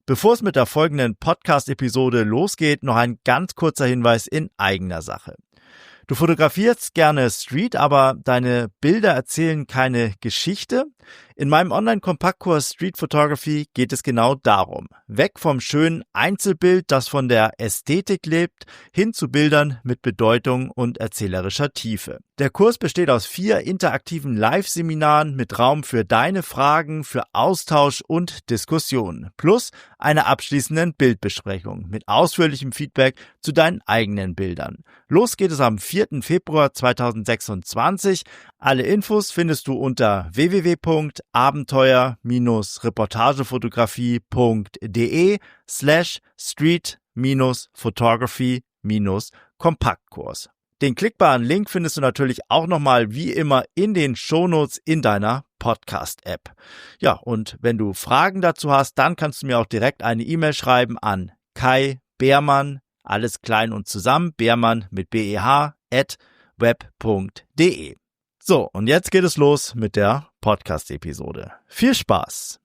Bevor es mit der folgenden Podcast-Episode losgeht, noch ein ganz kurzer Hinweis in eigener Sache. Du fotografierst gerne Street, aber deine Bilder erzählen keine Geschichte? In meinem Online-Kompaktkurs Street Photography geht es genau darum. Weg vom schönen Einzelbild, das von der Ästhetik lebt, hin zu Bildern mit Bedeutung und erzählerischer Tiefe. Der Kurs besteht aus 4 interaktiven Live-Seminaren mit Raum für deine Fragen, für Austausch und Diskussionen. Plus einer abschließenden Bildbesprechung mit ausführlichem Feedback zu deinen eigenen Bildern. Los geht es am 4. Februar 2026. Alle Infos findest du unter www.abenteuer-reportagefotografie.de/street-photography-kompaktkurs. Den klickbaren Link findest du natürlich auch nochmal wie immer in den Shownotes in deiner Podcast-App. Ja, und wenn du Fragen dazu hast, dann kannst du mir auch direkt eine E-Mail schreiben an Kai Beermann, alles klein und zusammen, Beermann mit BEH, @web.de. So, und jetzt geht es los mit der Podcast-Episode. Viel Spaß!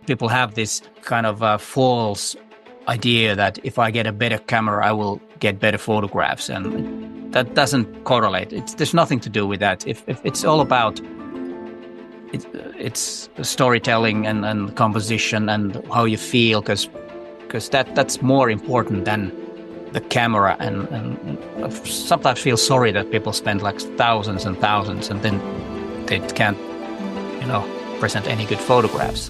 People have this kind of false idea that if I get a better camera, I will get better photographs, and that doesn't correlate. There's nothing to do with that. If it's all about it's storytelling and composition and how you feel, because that's more important than the camera. And I sometimes feel sorry that people spend like thousands and thousands and then they can't, present any good photographs.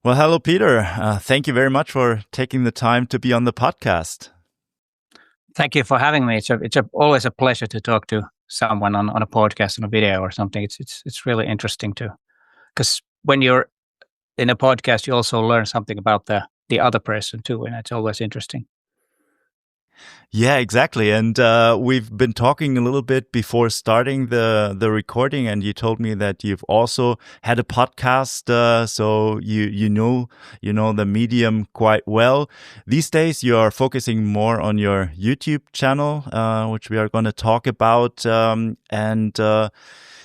Well, hello, Peter. Thank you very much for taking the time to be on the podcast. Thank you for having me. It's always a pleasure to talk to someone on a podcast, on a video or something. It's really interesting because when you're in a podcast, you also learn something about the other person too, and it's always interesting. Yeah, exactly. And we've been talking a little bit before starting the recording, and you told me that you've also had a podcast, so you know the medium quite well. These days, you are focusing more on your YouTube channel, which we are going to talk about,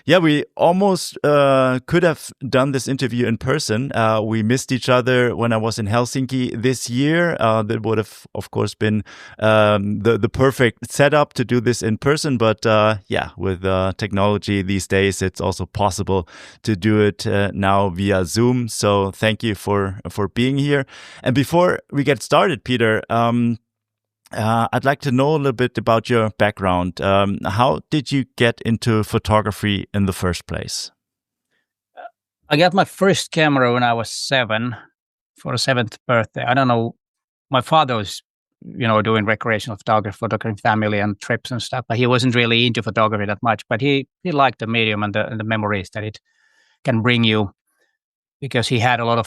yeah, we almost could have done this interview in person. We missed each other when I was in Helsinki this year. That would have, of course, been the perfect setup to do this in person. But yeah, with technology these days, it's also possible to do it now via Zoom. So thank you for being here. And before we get started, Peter, I'd like to know a little bit about your background. How did you get into photography in the first place? I got my first camera when I was 7 for a 7th birthday. I don't know. My father was, doing recreational photography, photographing family and trips and stuff, but he wasn't really into photography that much. But he liked the medium and the memories that it can bring you, because he had a lot of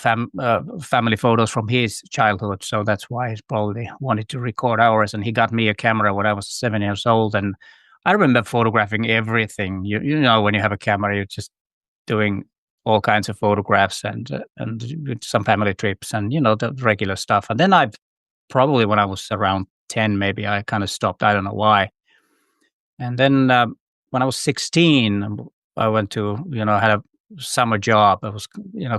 family photos from his childhood. So that's why he probably wanted to record ours. And he got me a camera when I was 7 years old. And I remember photographing everything. You know, when you have a camera, you're just doing all kinds of photographs and some family trips and, the regular stuff. And then probably when I was around 10, maybe I kind of stopped. I don't know why. And then when I was 16, I went to, had a summer job. I was,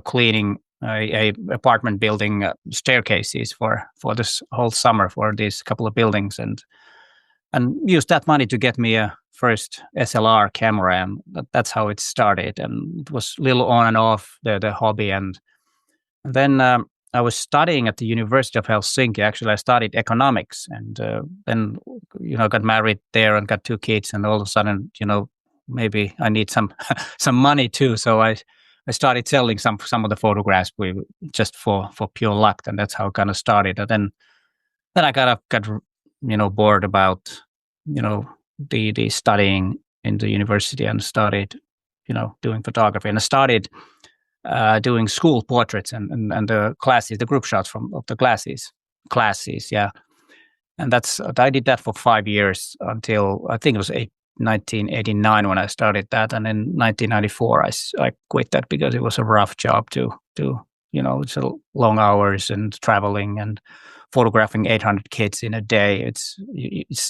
cleaning a apartment building staircases for this whole summer for these couple of buildings, and used that money to get me a first SLR camera, and that's how it started. And it was a little on and off the hobby, and then I was studying at the University of Helsinki. Actually, I studied economics, and then got married there and got 2 kids, and all of a sudden, maybe I need some money too. So I started selling some of the photographs just for pure luck, and that's how it kind of started. And then I got bored about the studying in the university and started doing photography. And I started doing school portraits and the classes, the group shots of the classes, yeah. And I did that for 5 years until I think it was 1989 when I started that, and in 1994 I quit that because it was a rough job to it's long hours and traveling and photographing 800 kids in a day. It's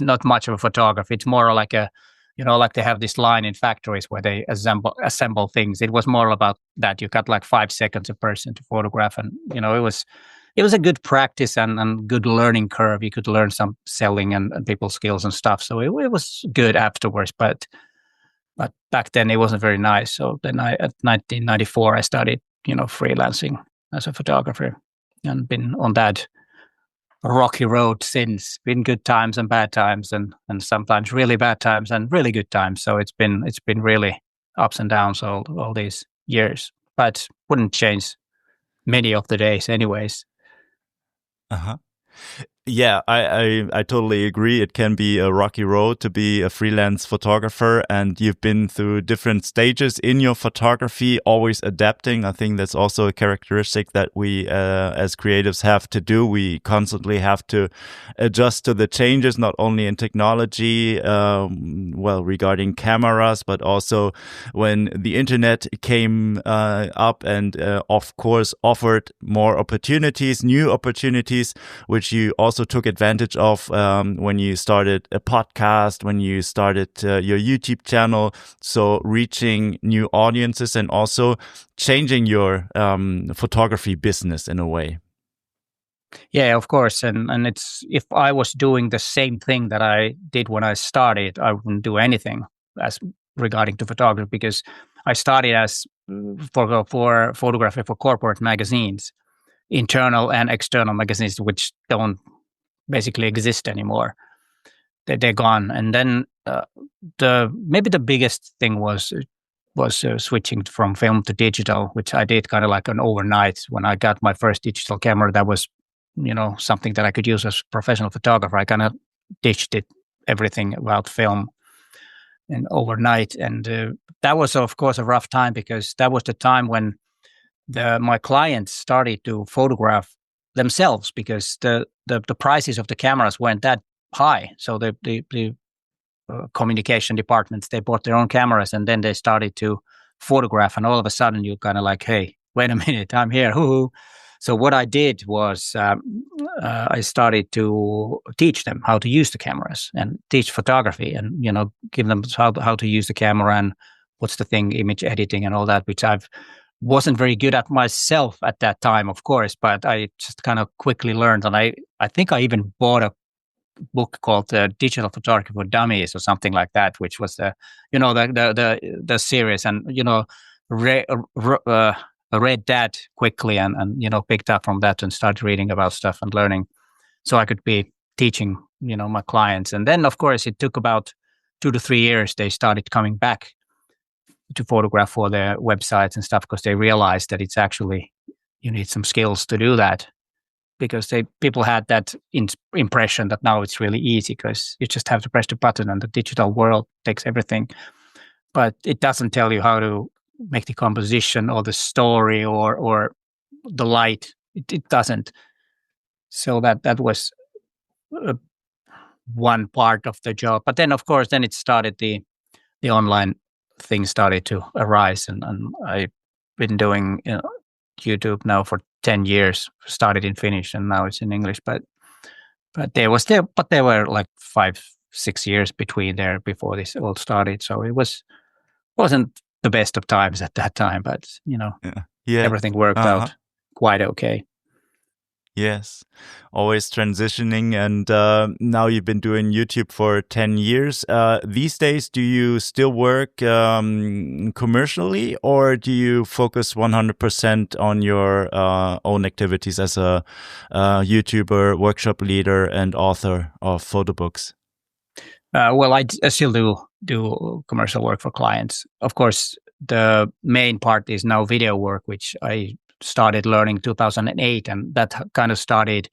not much of a photography. It's more like a like they have this line in factories where they assemble things. It was more about that. You got like 5 seconds a person to photograph, and it was a good practice and good learning curve. You could learn some selling and people skills and stuff. So it was good afterwards, but back then it wasn't very nice. So then at 1994 I started freelancing as a photographer, and been on that rocky road since. Been good times and bad times, and sometimes really bad times and really good times. So it's been really ups and downs all these years, but wouldn't change many of the days anyways. Uh-huh. Yeah, I totally agree. It can be a rocky road to be a freelance photographer, and you've been through different stages in your photography, always adapting. I think that's also a characteristic that we as creatives have to do. We constantly have to adjust to the changes, not only in technology, regarding cameras, but also when the internet came up and of course offered more opportunities, new opportunities, which you also took advantage of when you started a podcast, when you started your YouTube channel. So reaching new audiences and also changing your photography business in a way. Yeah, of course. And it's, if I was doing the same thing that I did when I started, I wouldn't do anything as regarding to photography, because I started as for photography for corporate magazines, internal and external magazines, which don't basically exist anymore. They're gone. And then maybe the biggest thing was switching from film to digital, which I did kind of like an overnight. When I got my first digital camera, that was something that I could use as a professional photographer. I kind of ditched everything about film and overnight. And that was, of course, a rough time, because that was the time when my clients started to photograph themselves, because the prices of the cameras weren't that high. So the communication departments, they bought their own cameras, and then they started to photograph, and all of a sudden you're kind of like, hey, wait a minute, I'm here. Hoo-hoo. So what I did was I started to teach them how to use the cameras and teach photography, and give them how to use the camera and what's the thing, image editing and all that, which I've wasn't very good at myself at that time, of course, but I just kind of quickly learned. And I think I even bought a book called Digital Photography for Dummies or something like that, which was the series, and read that quickly and picked up from that and started reading about stuff and learning, so I could be teaching my clients. And then of course it took about 2 to 3 years. They started coming back to photograph for their websites and stuff, because they realized that it's actually, you need some skills to do that, because people had that impression that now it's really easy because you just have to press the button and the digital world takes everything. But it doesn't tell you how to make the composition or the story or the light. It doesn't. So that was one part of the job. But then, of course, then it started, the online things started to arise, and I've been doing YouTube now for 10 years. Started in Finnish and now it's in English, but there were like 5-6 years between there before this all started, so it wasn't the best of times at that time, but everything worked out quite okay. Yes, always transitioning. And now you've been doing YouTube for 10 years. These days, do you still work commercially, or do you focus 100% on your own activities as a YouTuber, workshop leader, and author of photo books? Well, I still do commercial work for clients. Of course, the main part is now video work, which I started learning 2008, and that kind of started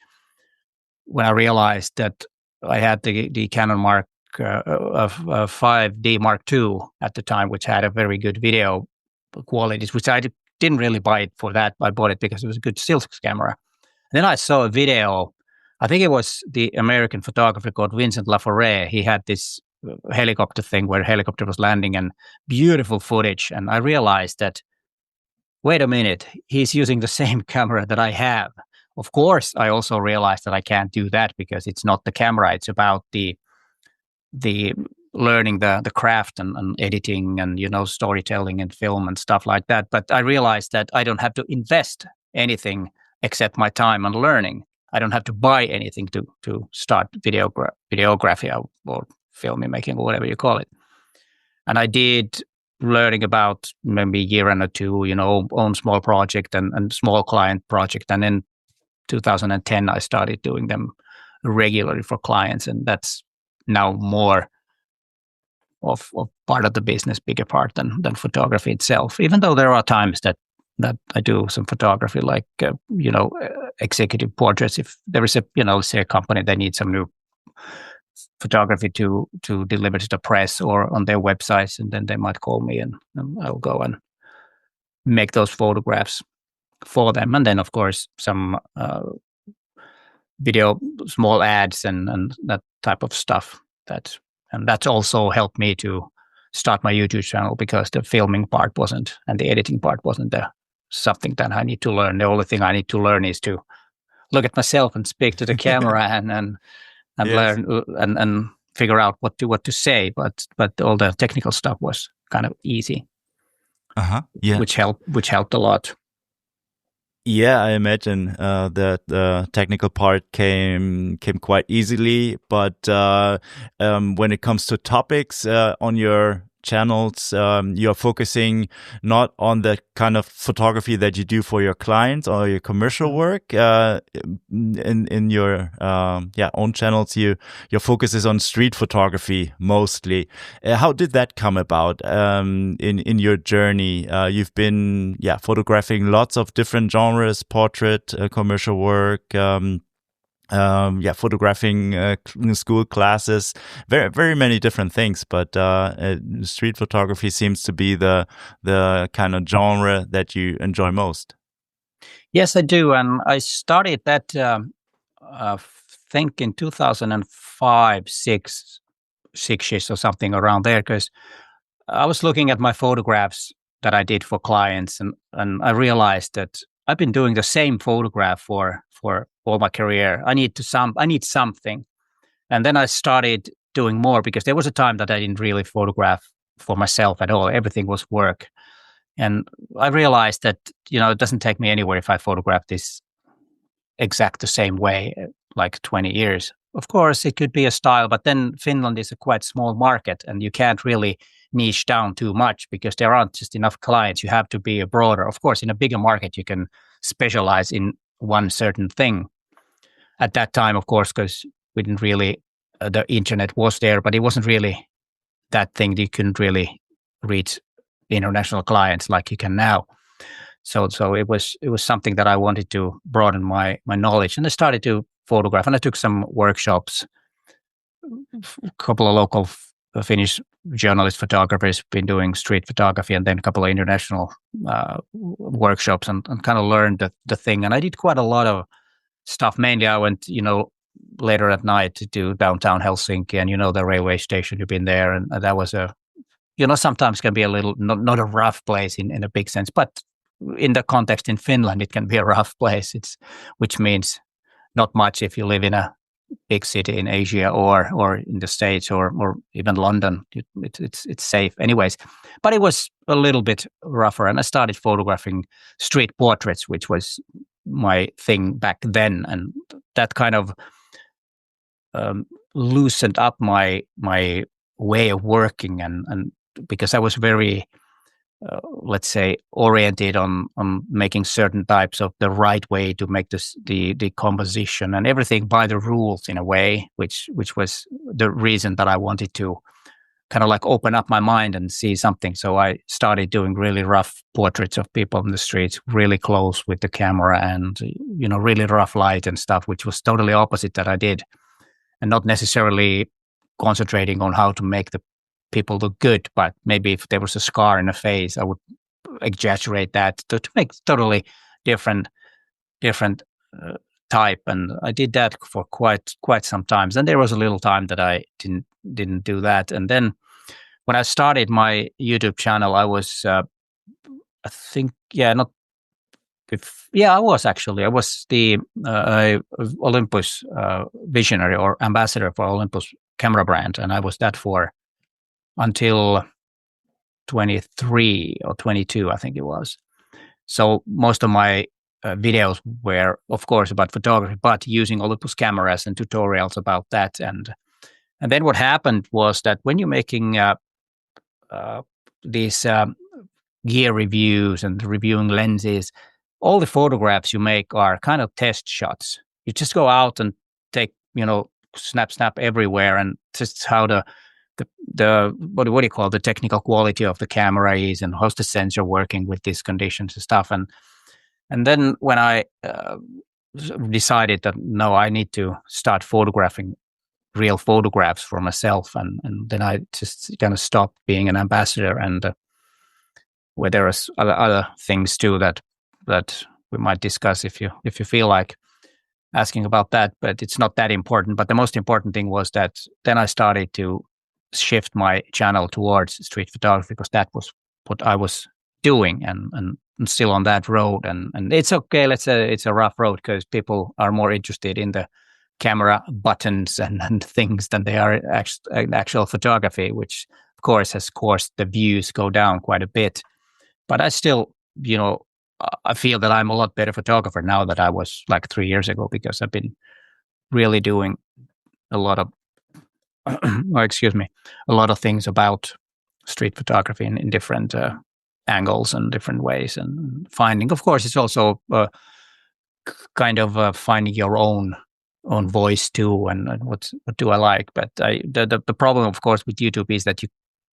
when I realized that I had the Canon Mark of 5D Mark II at the time, which had a very good video qualities, which I didn't really buy it for that. I bought it because it was a good still camera. And then I saw a video. I think it was the American photographer called Vincent Laforet. He had this helicopter thing where a helicopter was landing, and beautiful footage. And I realized that, wait a minute, he's using the same camera that I have. Of course, I also realized that I can't do that because it's not the camera. It's about the learning the craft and editing and, storytelling and film and stuff like that. But I realized that I don't have to invest anything except my time and learning. I don't have to buy anything to start videography or filmmaking or whatever you call it. And I did learning about maybe a year and 2, own small project and small client project. And then 2010, I started doing them regularly for clients. And that's now more of part of the business, bigger part than photography itself. Even though there are times that I do some photography, like executive portraits. If there is let's say a company that needs some new photography to deliver to the press or on their websites, and then they might call me and I'll go and make those photographs for them. And then of course some video, small ads and that type of stuff. And that's also helped me to start my YouTube channel, because the filming part wasn't, and the editing part wasn't something that I need to learn. The only thing I need to learn is to look at myself and speak to the camera and yes, learn and figure out what to say. But all the technical stuff was kind of easy. Yeah. Which helped a lot. Yeah, I imagine that the technical part came quite easily, but when it comes to topics on your channels, you're focusing not on the kind of photography that you do for your clients or your commercial work. In your own channels, your focus is on street photography mostly. How did that come about in your journey? You've been photographing lots of different genres: portrait, commercial work. Photographing school classes, very, very many different things. But street photography seems to be the kind of genre that you enjoy most. Yes, I do. And I started that, I think in 2005, six-ish or something around there, because I was looking at my photographs that I did for clients, and I realized that I've been doing the same photograph for all my career. I need something. And then I started doing more, because there was a time that I didn't really photograph for myself at all. Everything was work. And I realized that, it doesn't take me anywhere if I photograph this exact the same way, like 20 years. Of course, it could be a style, but then Finland is a quite small market, and you can't really niche down too much, because there aren't just enough clients. You have to be a broader. Of course, in a bigger market, you can specialize in one certain thing. At that time, of course, because we didn't really, the internet was there, but it wasn't really that thing. You couldn't really reach international clients like you can now. So it was something that I wanted to broaden my knowledge, and I started to photograph, and I took some workshops. A couple of local Finnish journalist photographers been doing street photography, and then a couple of international workshops, and kind of learned the thing. And I did quite a lot of stuff. Mainly I went, later at night to downtown Helsinki, and the railway station. You've been there, and that was sometimes can be a little, not a rough place in a big sense, but in the context in Finland, it can be a rough place. Which means not much if you live in a big city in Asia or in the States or even London. It's safe anyways. But it was a little bit rougher, and I started photographing street portraits, which was my thing back then, and that kind of loosened up my way of working, and because I was very let's say oriented on making certain types of the right way to make the composition and everything by the rules in a way, which was the reason that I wanted to kind of like open up my mind and see something. So I started doing really rough portraits of people in the streets, really close with the camera, and really rough light and stuff, which was totally opposite that I did, and not necessarily concentrating on how to make the people look good, but maybe if there was a scar in the face, I would exaggerate that to make totally different type. And I did that for quite some times. And there was a little time that I didn't do that. And then when I started my YouTube channel, I was I was the Olympus visionary or ambassador for Olympus camera brand, and I was that for until 23 or 22, I think it was. So most of my videos were, of course, about photography, but using Olympus cameras and tutorials about that. And then what happened was that when you're making these gear reviews and reviewing lenses, all the photographs you make are kind of test shots. You just go out and take, snap everywhere, and just how the what do you call the technical quality of the camera is, and how's the sensor working with these conditions and stuff. And then when I decided that no, I need to start photographing real photographs for myself, and then I just kind of stopped being an ambassador, and where there are other things too that we might discuss if you feel like asking about that, but it's not that important. But the most important thing was that then I started to shift my channel towards street photography, because that was what I was doing, and I'm still on that road. And it's okay. Let's say it's a rough road, because people are more interested in the camera buttons and things than they are actual photography, which of course has caused the views go down quite a bit. But I still, I feel that I'm a lot better photographer now than I was like 3 years ago, because I've been really doing a lot of, a lot of things about street photography in different angles and different ways, and finding, of course, it's also kind of finding your own voice too, and what do I like. But the problem, of course, with YouTube is that you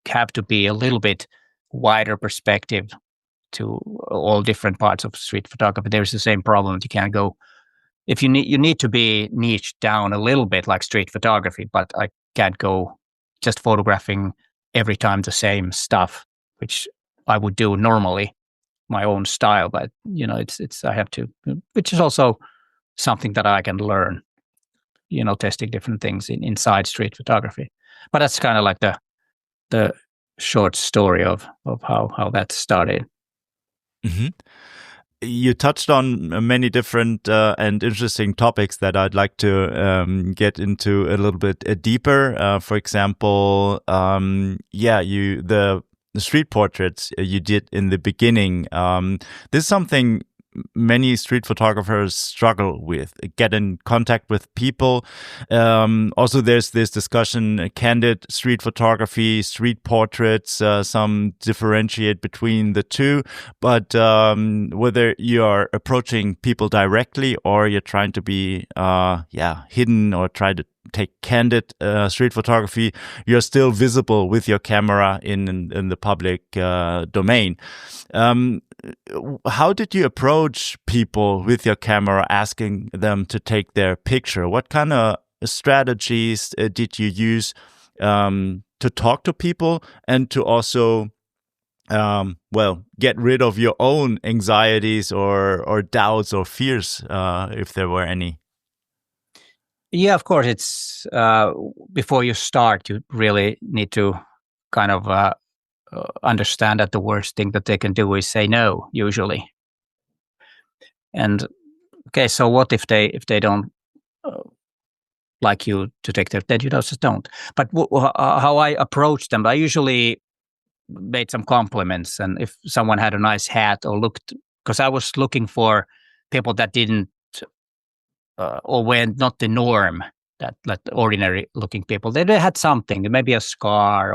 have to be a little bit wider perspective to all different parts of street photography. There's the same problem. You can't go, if you need to be niched down a little bit like street photography, but I can't go just photographing every time the same stuff, which I would do normally, my own style. But it's I have to, which is also something that I can learn, testing different things inside street photography. But that's kind of like the short story of how that started. Mm-hmm. You touched on many different and interesting topics that I'd like to get into a little bit deeper. For example, the street portraits you did in the beginning. This is something many street photographers struggle with, get in contact with people. Also, there's this discussion, candid street photography, street portraits, some differentiate between the two, but whether you are approaching people directly or you're trying to be hidden or try to take candid street photography, you're still visible with your camera in the public domain. How did you approach people with your camera, asking them to take their picture? What kind of strategies did you use to talk to people and to also get rid of your own anxieties or doubts or fears, if there were any? Yeah, of course. It's before you start, you really need to kind of understand that the worst thing that they can do is say no, usually. And okay, so what if they don't like you to take their? Then you just don't. But how I approach them, I usually made some compliments, and if someone had a nice hat or looked, because I was looking for people that didn't. Or were not the norm, that like ordinary looking people. They had something, maybe a scar,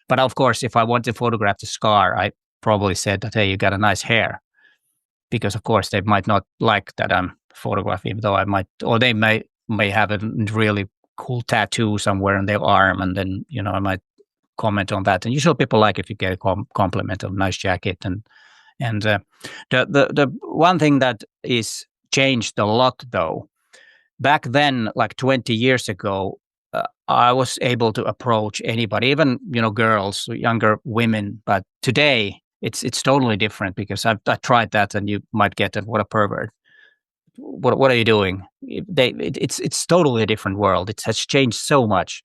but of course, if I wanted to photograph the scar, I probably said that, hey, you got a nice hair, because of course they might not like that I'm photographing, even though I might, or they may have a really cool tattoo somewhere on their arm, and then I might comment on that. And usually people like if you get a compliment of nice jacket, and the one thing that is changed a lot though. Back then, like 20 years ago, I was able to approach anybody, even girls, younger women. But today, it's totally different, because I tried that, and you might get that. What a pervert! What are you doing? It's totally a different world. It has changed so much.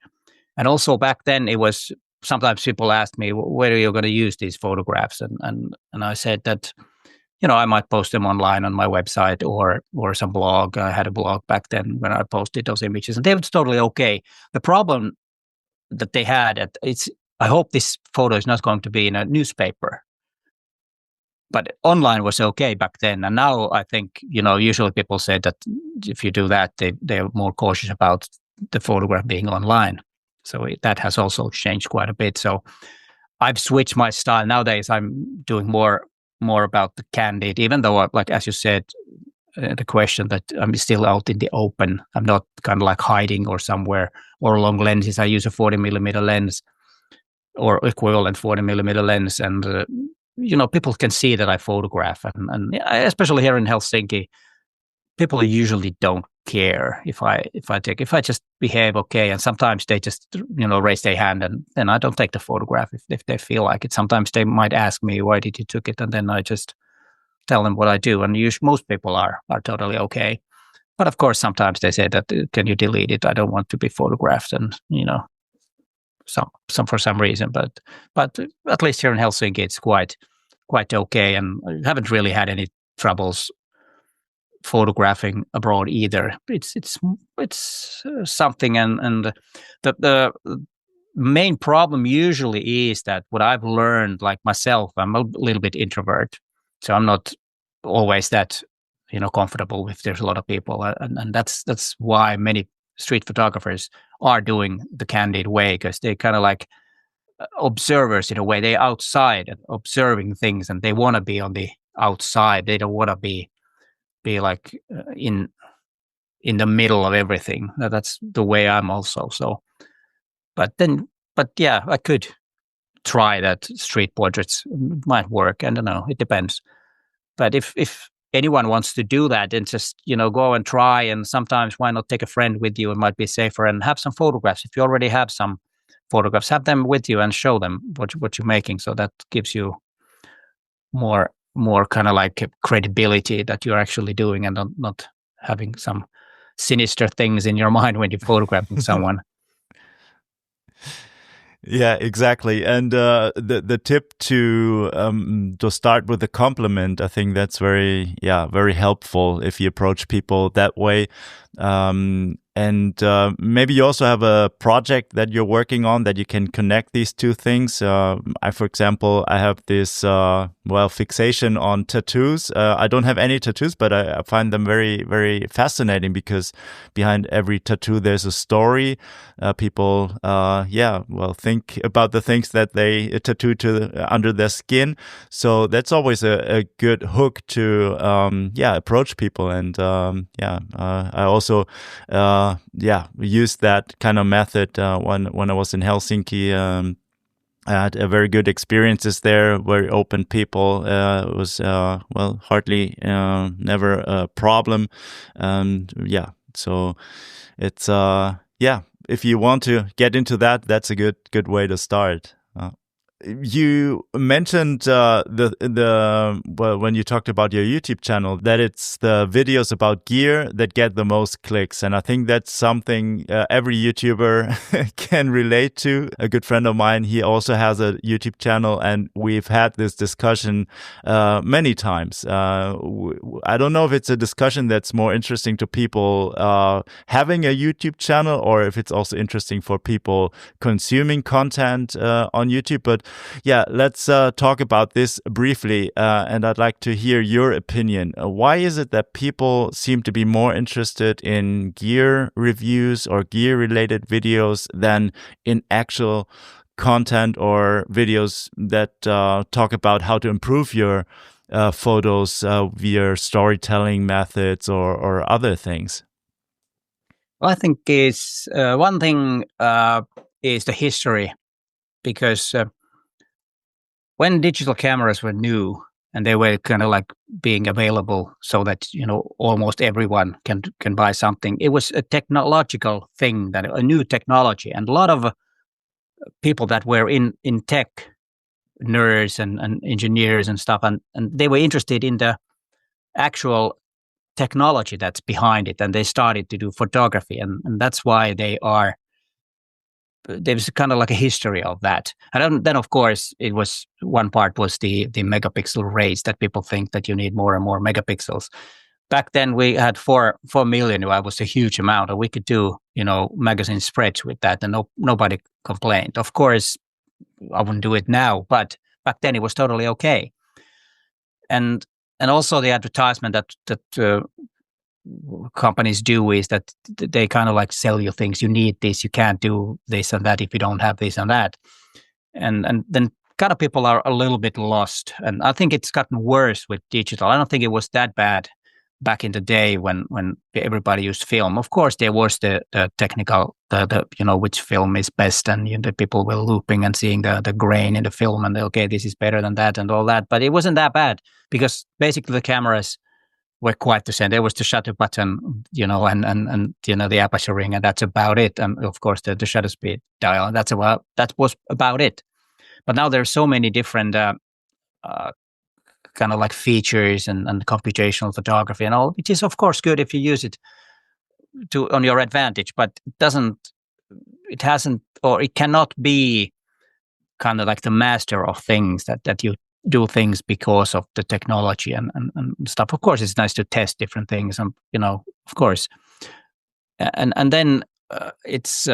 And also back then, it was sometimes people asked me, where are you going to use these photographs? And I said that. I might post them online on my website or some blog. I had a blog back then when I posted those images, and they were totally okay. The problem that they had, I hope this photo is not going to be in a newspaper. But online was okay back then. And now I think, usually people say that if you do that, they're more cautious about the photograph being online. So that has also changed quite a bit. So I've switched my style. Nowadays, I'm doing more about the candid, even though, like as you said, the question that I'm still out in the open. I'm not kind of like hiding or somewhere, or long lenses. I use a 40mm lens or equivalent 40mm lens. And, people can see that I photograph. And especially here in Helsinki, people usually don't care if I just behave okay. And sometimes they just, raise their hand, and then I don't take the photograph if they feel like it. Sometimes they might ask me, why did you took it? And then I just tell them what I do. And most people are totally okay. But of course, sometimes they say that, can you delete it? I don't want to be photographed. And, some for some reason, but at least here in Helsinki, it's quite okay. And I haven't really had any troubles photographing abroad either. It's something, and the main problem usually is that what I've learned, like myself, I'm a little bit introvert, so I'm not always that comfortable if there's a lot of people, and that's why many street photographers are doing the candid way, because they kind of like observers in a way. They're outside and observing things, and they want to be on the outside. They don't want to be like in the middle of everything. That's the way I'm also. So, but yeah, I could try that. Street portraits might work. I don't know. It depends. But if anyone wants to do that, then just go and try. And sometimes why not take a friend with you? It might be safer, and have some photographs. If you already have some photographs, have them with you and show them what you're making. So that gives you more kind of like credibility that you're actually doing, and not having some sinister things in your mind when you're photographing someone. Yeah, exactly. And the tip to start with a compliment, I think that's very helpful if you approach people that way. And maybe you also have a project that you're working on that you can connect these two things. For example, I have this fixation on tattoos. I don't have any tattoos, but I find them very, very fascinating, because behind every tattoo there's a story. People, think about the things that they tattoo under their skin. So that's always a good hook to approach people. And I also used that kind of method when I was in Helsinki. I had very good experiences there, very open people. It was hardly never a problem. So it's if you want to get into that, that's a good way to start. You mentioned when you talked about your YouTube channel, that it's the videos about gear that get the most clicks, and I think that's something every YouTuber can relate to. A good friend of mine, he also has a YouTube channel, and we've had this discussion many times. I don't know if it's a discussion that's more interesting to people having a YouTube channel, or if it's also interesting for people consuming content on YouTube, but yeah, let's talk about this briefly, and I'd like to hear your opinion. Why is it that people seem to be more interested in gear reviews or gear-related videos than in actual content or videos that talk about how to improve your photos via storytelling methods or other things? Well, I think is one thing is the history, because when digital cameras were new and they were kind of like being available so that almost everyone can buy something, it was a technological thing, that a new technology, and a lot of people that were in tech, nerds and engineers and stuff, and they were interested in the actual technology that's behind it, and they started to do photography, and that's why there's kind of like a history of that. And then of course it was, one part was the megapixel rates, that people think that you need more and more megapixels. Back then we had 4 million. That was a huge amount, and we could do magazine spreads with that, and nobody complained. Of course, I wouldn't do it now, but back then it was totally okay. And also the advertisement that companies do is that they kind of like sell you things. You need this, you can't do this and that if you don't have this and that. And then kind of people are a little bit lost. And I think it's gotten worse with digital. I don't think it was that bad back in the day when everybody used film. Of course, there was the technical, the which film is best, and the people were looping and seeing the grain in the film, and okay, this is better than that and all that. But it wasn't that bad because basically the cameras were quite the same. There was the shutter button, and the aperture ring, and that's about it. And of course the shutter speed dial, and that was about it. But now there's so many different kind of like features and computational photography and all, which is of course good if you use it on your advantage, but it cannot be kind of like the master of things that you do things because of the technology and stuff. Of course, it's nice to test different things, and of course, and then it's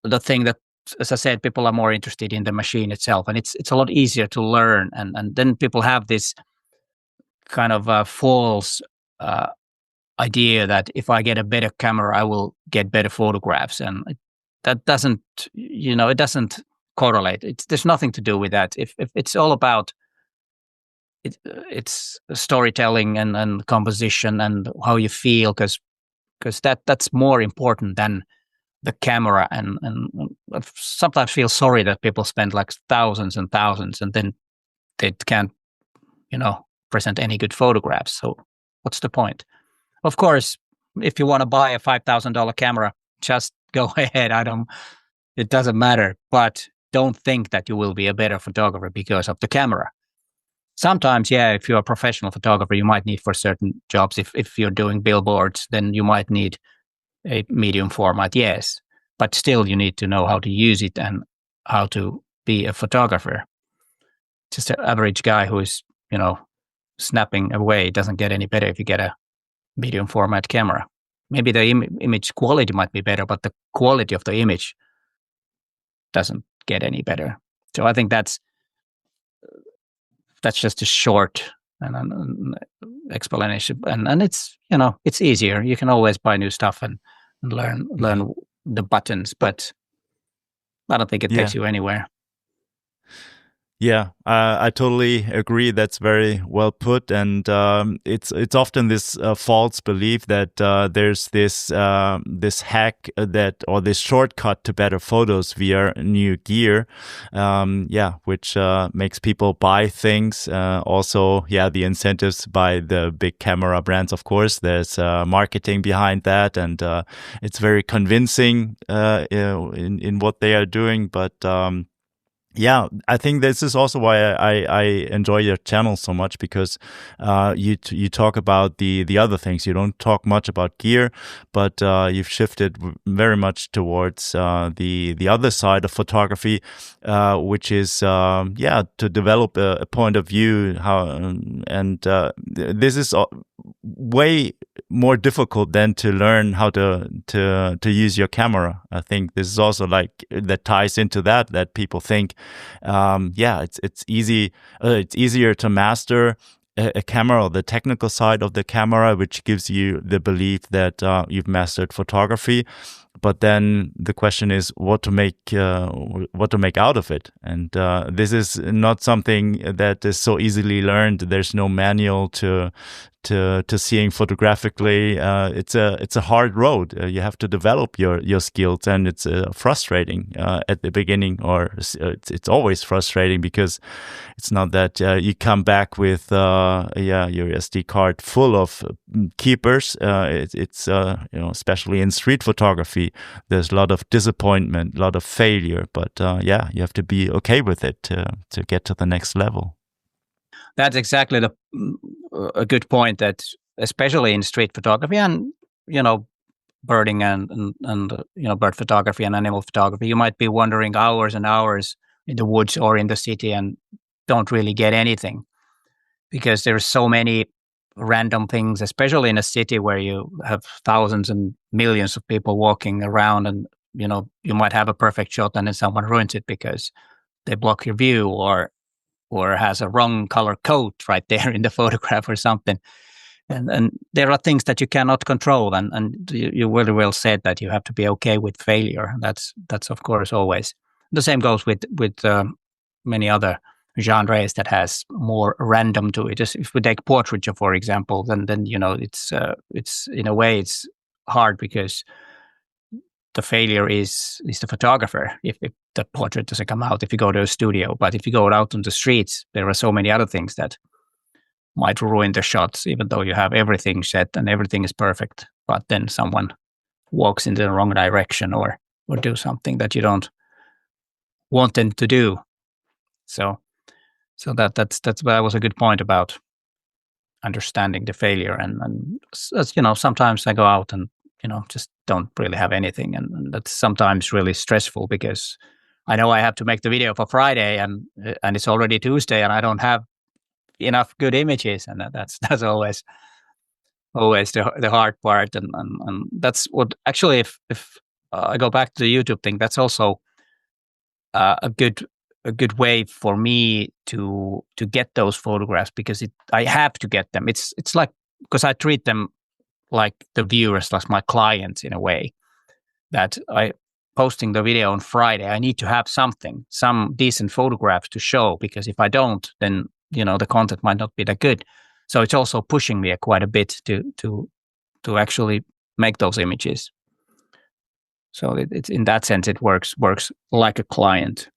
the thing that, as I said, people are more interested in the machine itself, and it's a lot easier to learn. And then people have this kind of false idea that if I get a better camera, I will get better photographs, and that doesn't, it doesn't correlate. There's nothing to do with that. If it's all about it's storytelling and composition and how you feel, because that's more important than the camera. And I sometimes feel sorry that people spend like thousands and thousands and then they can't, present any good photographs. So what's the point? Of course, if you want to buy a $5,000 camera, just go ahead. It doesn't matter, but don't think that you will be a better photographer because of the camera. Sometimes, if you're a professional photographer, you might need for certain jobs. If you're doing billboards, then you might need a medium format, yes. But still, you need to know how to use it and how to be a photographer. Just an average guy who is, snapping away doesn't get any better if you get a medium format camera. Maybe the image quality might be better, but the quality of the image doesn't get any better. So I think that's just a short explanation, and it's it's easier. You can always buy new stuff and learn the buttons, but I don't think it takes you anywhere. Yeah, I totally agree. That's very well put, and it's often this false belief that there's this hack or this shortcut to better photos via new gear, which makes people buy things. Also, the incentives by the big camera brands. Of course, there's marketing behind that, and it's very convincing in what they are doing, but. I think this is also why I enjoy your channel so much, because you talk about the other things. You don't talk much about gear, but you've shifted very much towards the other side of photography, which is to develop a point of view. This is way more difficult than to learn how to use your camera. I think this is also like that ties into that people think. It's easy. It's easier to master a camera, or the technical side of the camera, which gives you the belief that you've mastered photography. But then the question is what to make out of it, and this is not something that is so easily learned. There's no manual to seeing photographically. It's a hard road. You have to develop your skills, and it's frustrating at the beginning, or it's always frustrating, because it's not that you come back with your SD card full of keepers. It's especially in street photography, there's a lot of disappointment, a lot of failure, but you have to be okay with it to get to the next level. That's exactly a good point, that especially in street photography and birding and bird photography and animal photography, you might be wandering hours and hours in the woods or in the city and don't really get anything, because there's so many random things, especially in a city where you have thousands and millions of people walking around, and you might have a perfect shot and then someone ruins it because they block your view, or has a wrong color coat right there in the photograph or something. And there are things that you cannot control, and you really well said that you have to be okay with failure. That's of course always the same goes with many other genres that has more random to it. Just if we take portraiture for example, then it's in a way it's hard because the failure is the photographer if the portrait doesn't come out if you go to a studio. But if you go out on the streets, there are so many other things that might ruin the shots, even though you have everything set and everything is perfect. But then someone walks in the wrong direction or do something that you don't want them to do. So that was a good point about understanding the failure. And sometimes I go out and just don't really have anything, and that's sometimes really stressful because I know I have to make the video for Friday and it's already Tuesday and I don't have enough good images, and that's always the hard part, and that's what actually if I go back to the YouTube thing, that's also a good way for me to get those photographs because I have to get them. It's like because I treat them like the viewers, like my clients in a way, that I posting the video on Friday, I need to have some decent photographs to show, because if I don't, then the content might not be that good. So it's also pushing me quite a bit to actually make those images. So it's in that sense it works like a client.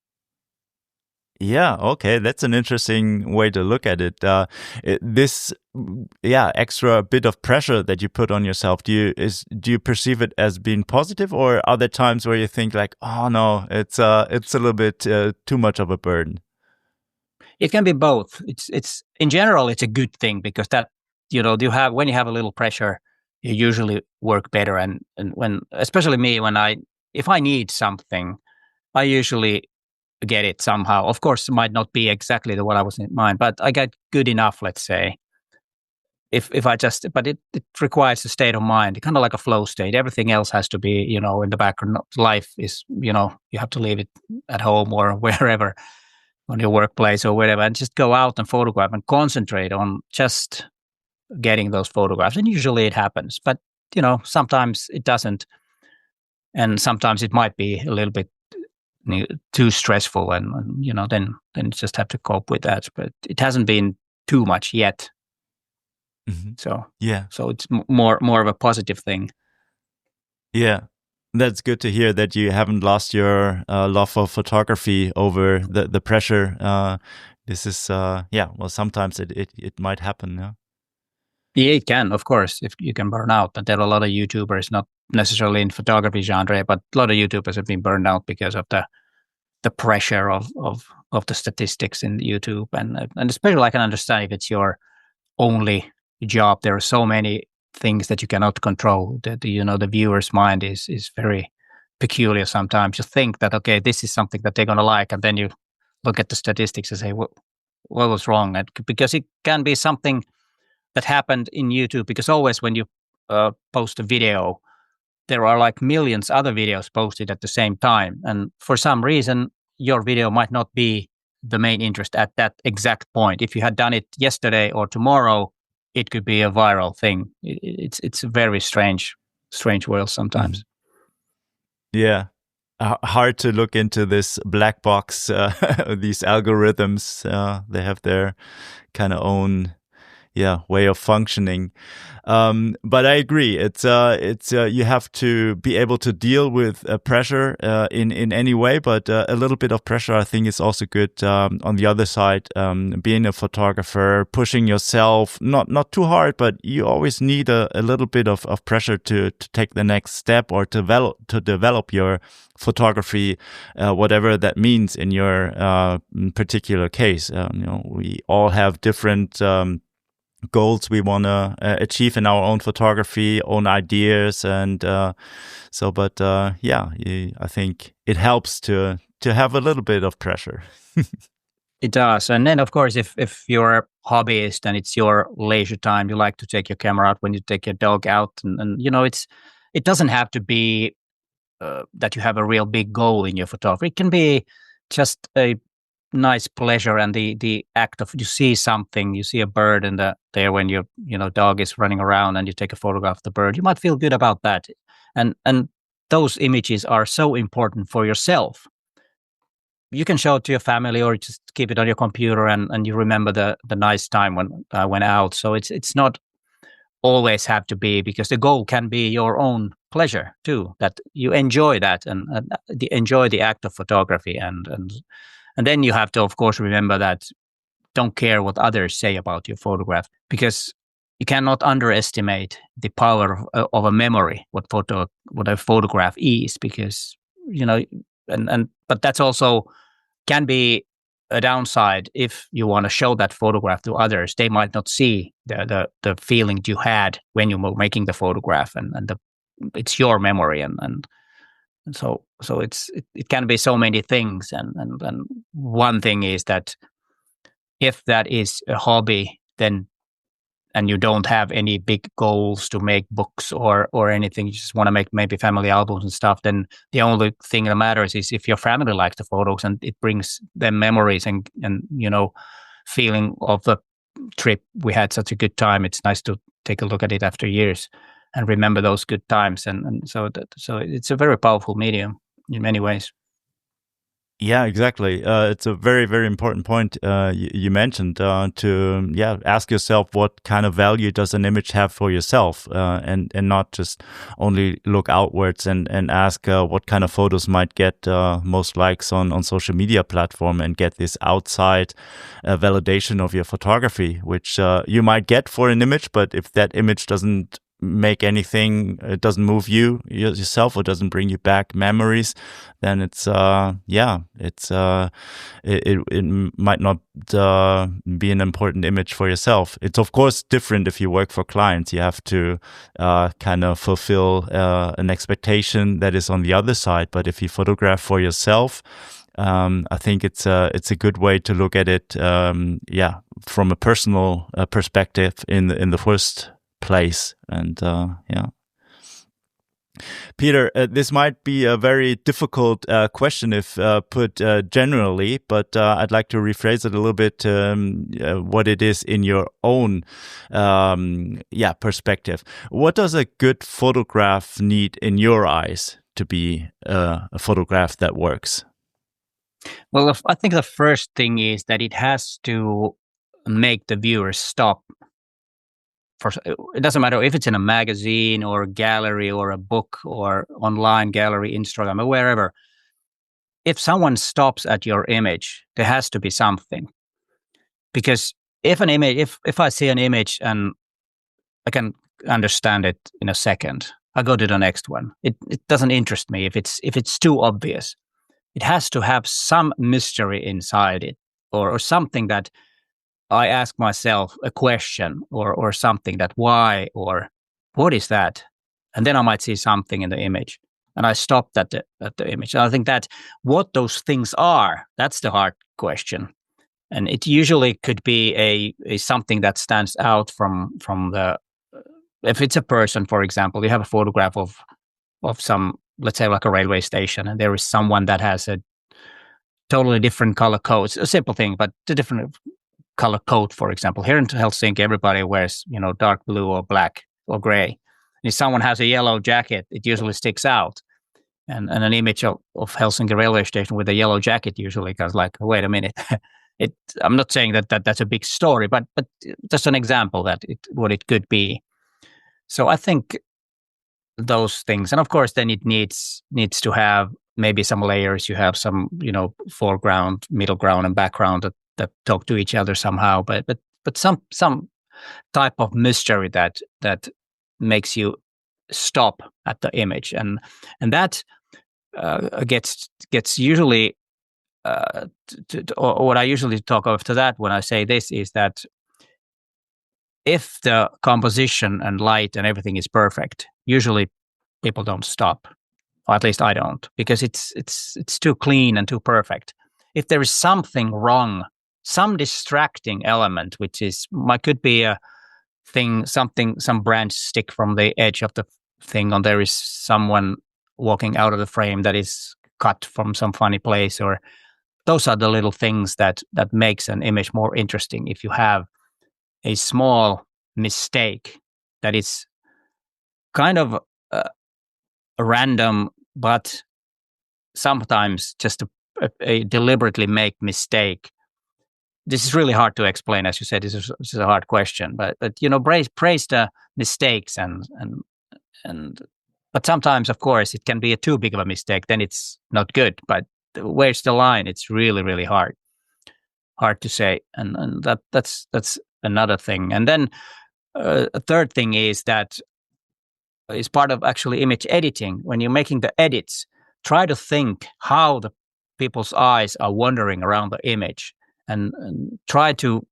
Yeah, okay, that's an interesting way to look at it. This extra bit of pressure that you put on yourself, do you perceive it as being positive, or are there times where you think like, oh no, it's a little bit too much of a burden? It can be both. It's in general it's a good thing because that when you have a little pressure, you usually work better, and when, especially me, if I need something, I usually get it somehow. Of course, it might not be exactly the what I was in mind, but I get good enough, let's say. But it requires a state of mind, kind of like a flow state. Everything else has to be, in the background. Life is, you have to leave it at home or wherever, on your workplace or wherever, and just go out and photograph and concentrate on just getting those photographs. And usually it happens, but sometimes it doesn't, and sometimes it might be a little bit too stressful, and then you just have to cope with that. But it hasn't been too much yet. Mm-hmm. So it's more of a positive thing. Yeah, that's good to hear that you haven't lost your love for photography over the pressure. This is well, sometimes it might happen. Yeah, it can, of course, if you can burn out. But there are a lot of YouTubers, not necessarily in photography genre, but a lot of YouTubers have been burned out because of the pressure of the statistics in YouTube, and especially I can understand if it's your only job. There are so many things that you cannot control. The viewer's mind is very peculiar sometimes. You think that okay, this is something that they're gonna like, and then you look at the statistics and say, what was wrong? Because it can be something that happened in YouTube, because always when you post a video, there are like millions other videos posted at the same time. And for some reason, your video might not be the main interest at that exact point. If you had done it yesterday or tomorrow, it could be a viral thing. It's a very strange world sometimes. Yeah. Hard to look into this black box, these algorithms. They have their kind of own way of functioning. But I agree. It's you have to be able to deal with pressure in any way, but a little bit of pressure I think is also good on the other side. Being a photographer, pushing yourself, not too hard, but you always need a little bit of pressure to take the next step or to develop your photography, whatever that means in your particular case. We all have different goals we want to achieve in our own photography, own ideas, and I think it helps to have a little bit of pressure. It does. And then of course if you're a hobbyist and it's your leisure time, you like to take your camera out when you take your dog out, and it doesn't have to be that you have a real big goal in your photography. It can be just a nice pleasure and the act of, you see something, you see a bird there when your dog is running around and you take a photograph of the bird, you might feel good about that. And those images are so important for yourself. You can show it to your family or just keep it on your computer and you remember the nice time when I went out. So it's not always have to be, because the goal can be your own pleasure too, that you enjoy that and enjoy the act of photography. And then you have to, of course, remember that don't care what others say about your photograph, because you cannot underestimate the power of a memory, what a photograph is, because, but that's also can be a downside. If you want to show that photograph to others, they might not see the feeling you had when you were making the photograph, and it's your memory, and so it can be so many things, and one thing is that if that is a hobby, then and you don't have any big goals to make books or anything, you just want to make maybe family albums and stuff, then the only thing that matters is if your family likes the photos and it brings them memories and feeling of the trip. We had such a good time. It's nice to take a look at it after years and remember those good times. And so it's a very powerful medium in many ways. Yeah, exactly. It's a very, very important point you mentioned, to ask yourself what kind of value does an image have for yourself, and not just only look outwards and ask what kind of photos might get most likes on social media platform, and get this outside validation of your photography, which you might get for an image, but if that image doesn't make anything, it doesn't move you yourself or doesn't bring you back memories, then it might not be an important image for yourself. It's of course different if you work for clients. You have to kind of fulfill an expectation that is on the other side. But if you photograph for yourself, I think it's a good way to look at it, from a personal perspective in the first place. And Peter, this might be a very difficult question if put generally, but I'd like to rephrase it a little bit, what it is in your own perspective. What does a good photograph need in your eyes to be a photograph that works? Well, I think the first thing is that it has to make the viewer stop. It doesn't matter if it's in a magazine or a gallery or a book or online gallery, Instagram or wherever. If someone stops at your image, there has to be something. Because if I see an image and I can understand it in a second, I go to the next one. It doesn't interest me if it's too obvious. It has to have some mystery inside it, or something that I ask myself a question or something, that why or what is that? And then I might see something in the image and I stopped at the image. And I think that what those things are, that's the hard question. And it usually could be a something that stands out from the, if it's a person, for example, you have a photograph of some, let's say like a railway station, and there is someone that has a totally different color code. It's a simple thing, but the different color code, for example. Here in Helsinki, everybody wears, dark blue or black or gray. And if someone has a yellow jacket, it usually sticks out. And an image of Helsinki railway station with a yellow jacket usually goes like, wait a minute. I'm not saying that's a big story, but just an example that what it could be. So I think those things, and of course, then it needs to have maybe some layers. You have some, foreground, middle ground, and background that talk to each other somehow, but some type of mystery that makes you stop at the image, and that gets usually or what I usually talk of to that when I say this is that if the composition and light and everything is perfect, usually people don't stop, or at least I don't, because it's too clean and too perfect. If there is something wrong, some distracting element, which could be a thing, some branch stick from the edge of the thing, or there is someone walking out of the frame that is cut from some funny place, or those are the little things that makes an image more interesting. If you have a small mistake that is kind of random, but sometimes just a deliberately make mistake. This is really hard to explain, as you said. This is a hard question, but praise the mistakes and but sometimes, of course, it can be a too big of a mistake. Then it's not good. But where's the line? It's really, really hard to say, and that's another thing. And then a third thing is that is part of actually image editing. When you're making the edits, try to think how the people's eyes are wandering around the image, and try to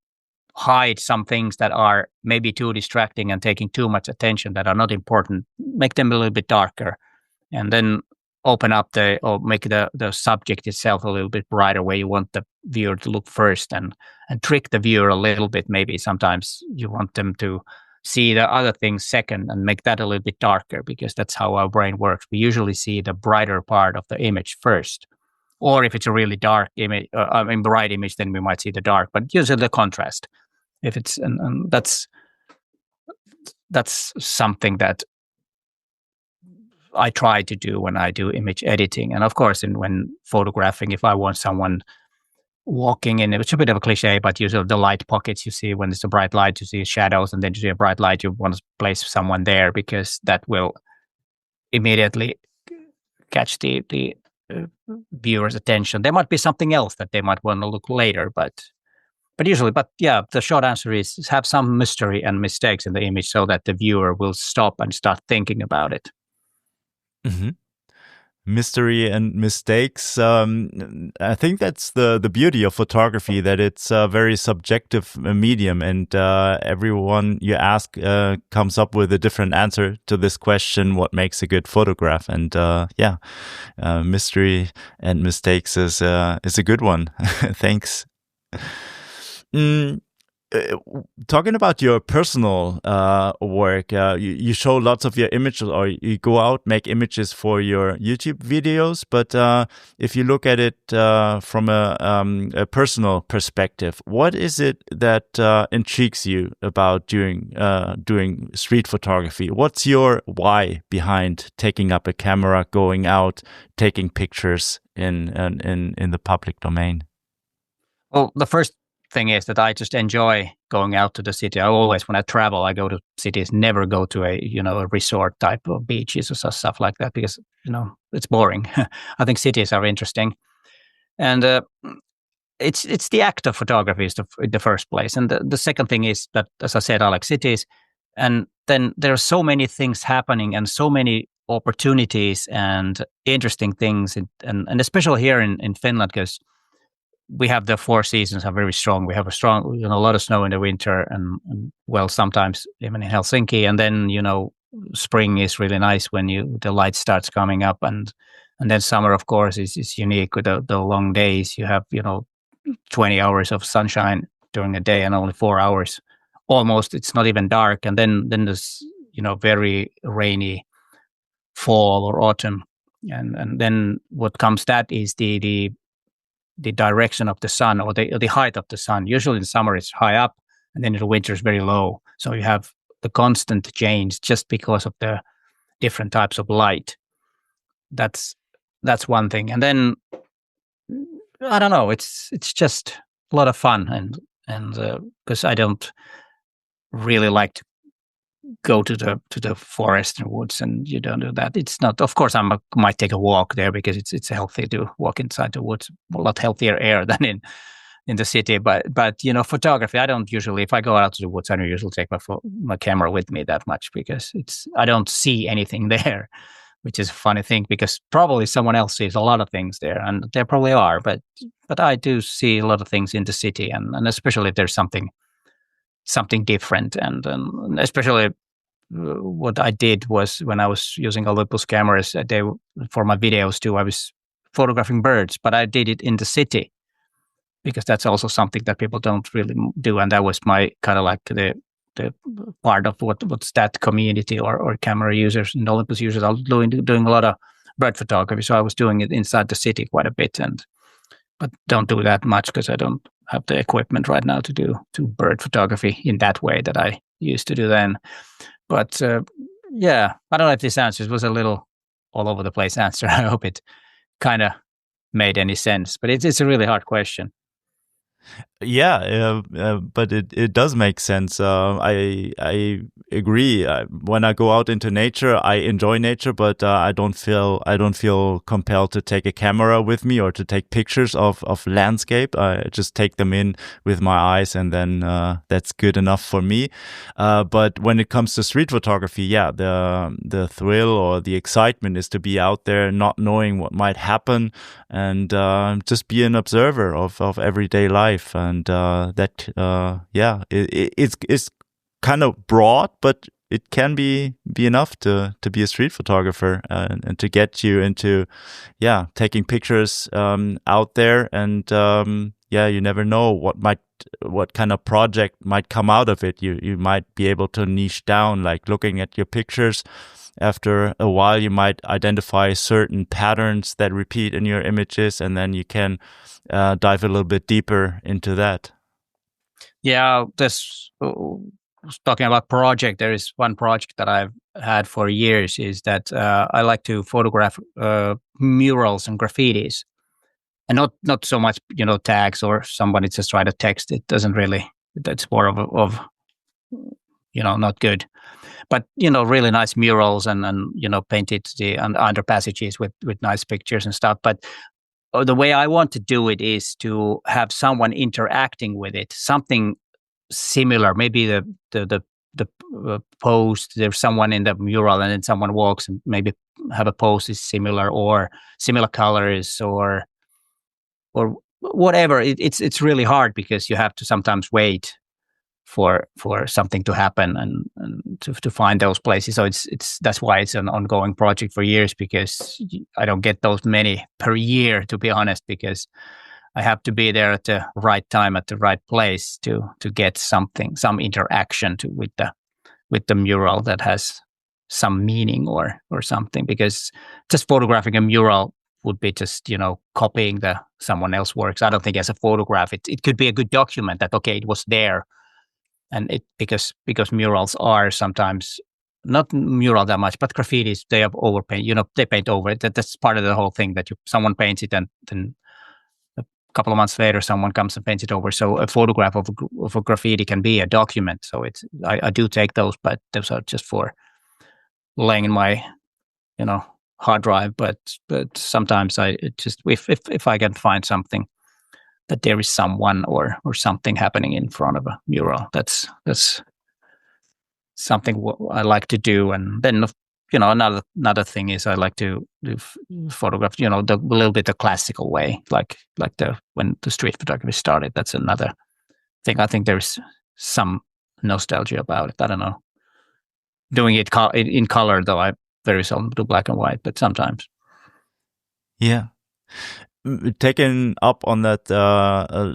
hide some things that are maybe too distracting and taking too much attention that are not important. Make them a little bit darker, and then open up or make the subject itself a little bit brighter where you want the viewer to look first, and trick the viewer a little bit. Maybe sometimes you want them to see the other things second and make that a little bit darker, because that's how our brain works. We usually see the brighter part of the image first. Or if it's a really dark image, bright image, then we might see the dark, but usually the contrast. If it's, and that's something that I try to do when I do image editing. And of course, when photographing, if I want someone walking in, it's a bit of a cliche, but usually the light pockets you see when it's a bright light, you see shadows, and then you see a bright light, you want to place someone there, because that will immediately catch the viewer's attention. There might be something else that they might want to look later, but usually, yeah, the short answer is have some mystery and mistakes in the image so that the viewer will stop and start thinking about it. Mm-hmm. Mystery and mistakes. I think that's the beauty of photography, that it's a very subjective medium, and everyone you ask comes up with a different answer to this question: what makes a good photograph? And mystery and mistakes is a good one. Thanks. Talking about your personal work, you show lots of your images, or you go out, make images for your YouTube videos. But if you look at it from a personal perspective, what is it that intrigues you about doing street photography? What's your why behind taking up a camera, going out, taking pictures in the public domain? Well, the first thing is that I just enjoy going out to the city. I always, when I travel, I go to cities, never go to a resort type of beaches or stuff like that, because it's boring. I think cities are interesting, and it's the act of photography is the first place. And the second thing is that, as I said, I like cities, and then there are so many things happening and so many opportunities and interesting things, and especially here in Finland, because we have the 4 seasons are very strong. We have a lot of snow in the winter, and well, sometimes even in Helsinki. And then spring is really nice when the light starts coming up, and then summer, of course, is unique with the long days. You have 20 hours of sunshine during the day and only 4 hours. Almost, it's not even dark. And then there's very rainy fall or autumn, and then what comes that is the direction of the sun, or the height of the sun. Usually in summer it's high up, and then in the winter it's very low. So you have the constant change just because of the different types of light. That's one thing. And then I don't know. It's just a lot of fun, and because I don't really like to go to the forest and woods, and you don't do that. It's not. Of course, I might take a walk there because it's healthy to walk inside the woods. A lot healthier air than in the city. But photography, I don't usually. If I go out to the woods, I don't usually take my camera with me that much, because I don't see anything there, which is a funny thing, because probably someone else sees a lot of things there, and there probably are. But I do see a lot of things in the city, and especially if there's something different, and especially what I did was, when I was using Olympus cameras for my videos too, I was photographing birds, but I did it in the city, because that's also something that people don't really do, and that was my kind of like the part of what's that community or camera users and Olympus users are doing a lot of bird photography. So I was doing it inside the city quite a bit, but don't do that much because I don't have the equipment right now to do bird photography in that way that I used to do then. But yeah, I don't know if this answer was a little all over the place answer. I hope it kind of made any sense, but it's a really hard question. Yeah, but it does make sense. I agree. When I go out into nature, I enjoy nature, but I don't feel compelled to take a camera with me or to take pictures of landscape. I just take them in with my eyes, and then that's good enough for me. But when it comes to street photography, yeah, the thrill or the excitement is to be out there, not knowing what might happen, and just be an observer of everyday life. And it's kind of broad, but it can be enough to be a street photographer and to get you into taking pictures out there. And you never know what kind of project might come out of it. You might be able to niche down, like looking at your pictures. After a while, you might identify certain patterns that repeat in your images, and then you can dive a little bit deeper into that. Yeah, talking about project, there is one project that I've had for years, is that I like to photograph murals and graffitis, and not so much tags or somebody just write a text. It doesn't really. That's more of not good. But really nice murals and painted the under passages with nice pictures and stuff. But the way I want to do it is to have someone interacting with it, something similar. Maybe the post, there's someone in the mural, and then someone walks and maybe have a post is similar or similar colors or whatever. It's really hard because you have to sometimes wait for something to happen and to find those places. So it's that's why it's an ongoing project for years, because I don't get those many per year, to be honest, because I have to be there at the right time at the right place to get some interaction with the mural that has some meaning or something. Because just photographing a mural would be just copying someone else's works. I don't think as a photograph it could be a good document that it was there. And because murals are sometimes not mural that much, but graffitis, they have overpaint. They paint over it. That's part of the whole thing, that someone paints it and then a couple of months later someone comes and paints it over. So a photograph of a graffiti can be a document. So I do take those, but those are just for laying in my hard drive. But sometimes if I can find something, that there is someone or something happening in front of a mural. That's something I like to do. And then another thing is I like to photograph the little bit the classical way, like when the street photography started. That's another thing. I think there's some nostalgia about it. I don't know. Doing it in color, though, I very seldom do black and white, but sometimes. Yeah. Taking up on that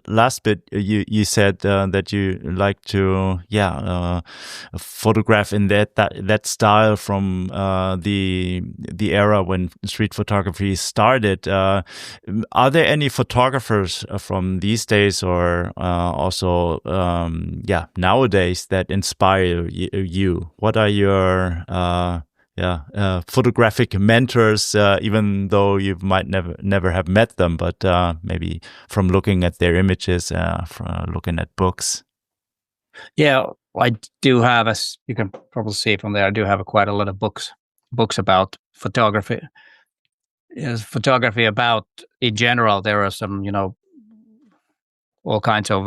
last bit, you said that you like to photograph in that style from the era when street photography started. Are there any photographers from these days or also nowadays that inspire you? What are your photographic mentors, even though you might never have met them, but maybe from looking at their images, from looking at books? Yeah, I do have, as you can probably see from there, I do have quite a lot of books about photography. Yes, photography about in general. There are some, all kinds of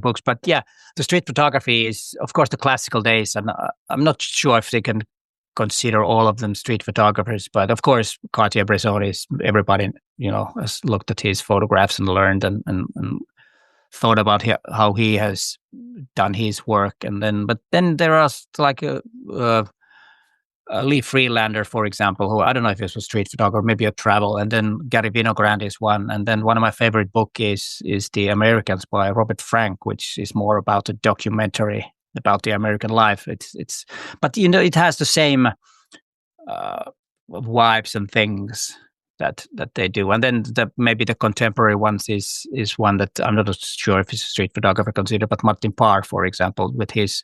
books. But yeah, the street photography is, of course, the classical days, and I'm not sure if they can consider all of them street photographers. But of course, Cartier-Bresson is, everybody has looked at his photographs and learned and thought about how he has done his work. But then there are like Lee Freelander, for example, who I don't know if this was street photographer, maybe a travel, and then Gary Vinogrand is one, and then one of my favorite book is The Americans by Robert Frank, which is more about a documentary about the American life. But it has the same vibes and things that they do. And then maybe the contemporary ones is one that I'm not sure if it's a street photographer considered, but Martin Parr, for example, with his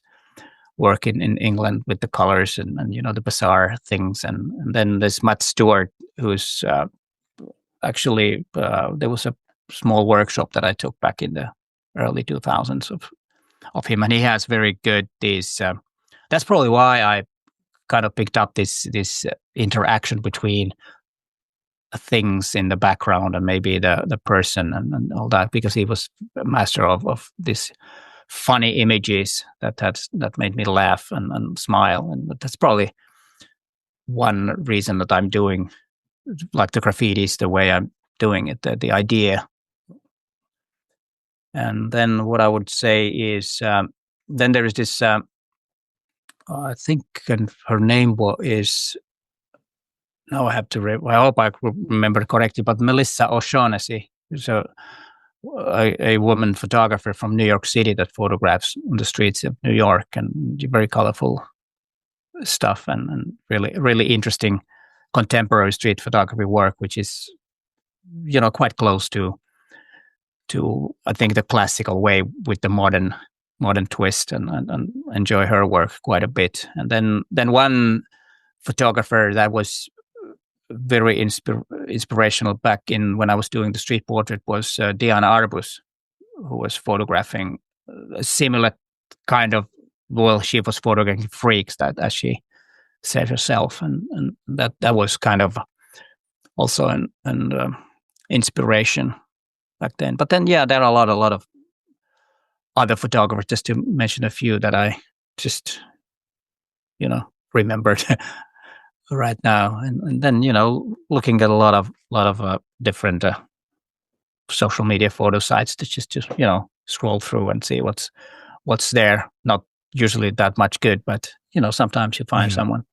work in England with the colors and the bizarre things. And then there's Matt Stewart, who's actually, there was a small workshop that I took back in the early 2000s of him, and he has very good these. That's probably why I kind of picked up this interaction between things in the background and maybe the person and all that, because he was a master of this funny images that made me laugh and smile, and that's probably one reason that I'm doing like the graffitis the way I'm doing it, the idea. And then what I would say is then there is this I think her name is, now I have to I hope I remember correctly, but Melissa O'Shaughnessy, who's a woman photographer from New York City that photographs on the streets of New York, and very colorful stuff and really, really interesting contemporary street photography work, which is, quite close to I think the classical way with the modern twist, and enjoy her work quite a bit. And then one photographer that was very inspirational back in when I was doing the street portrait was Diana Arbus, who was photographing a similar kind of, she was photographing freaks, that as she said herself, and that was kind of also an inspiration back then. But then there are a lot of other photographers, just to mention a few that I just remembered right now, and then looking at a lot of different social media photo sites to just scroll through and see what's there. Not usually that much good, but sometimes you find someone.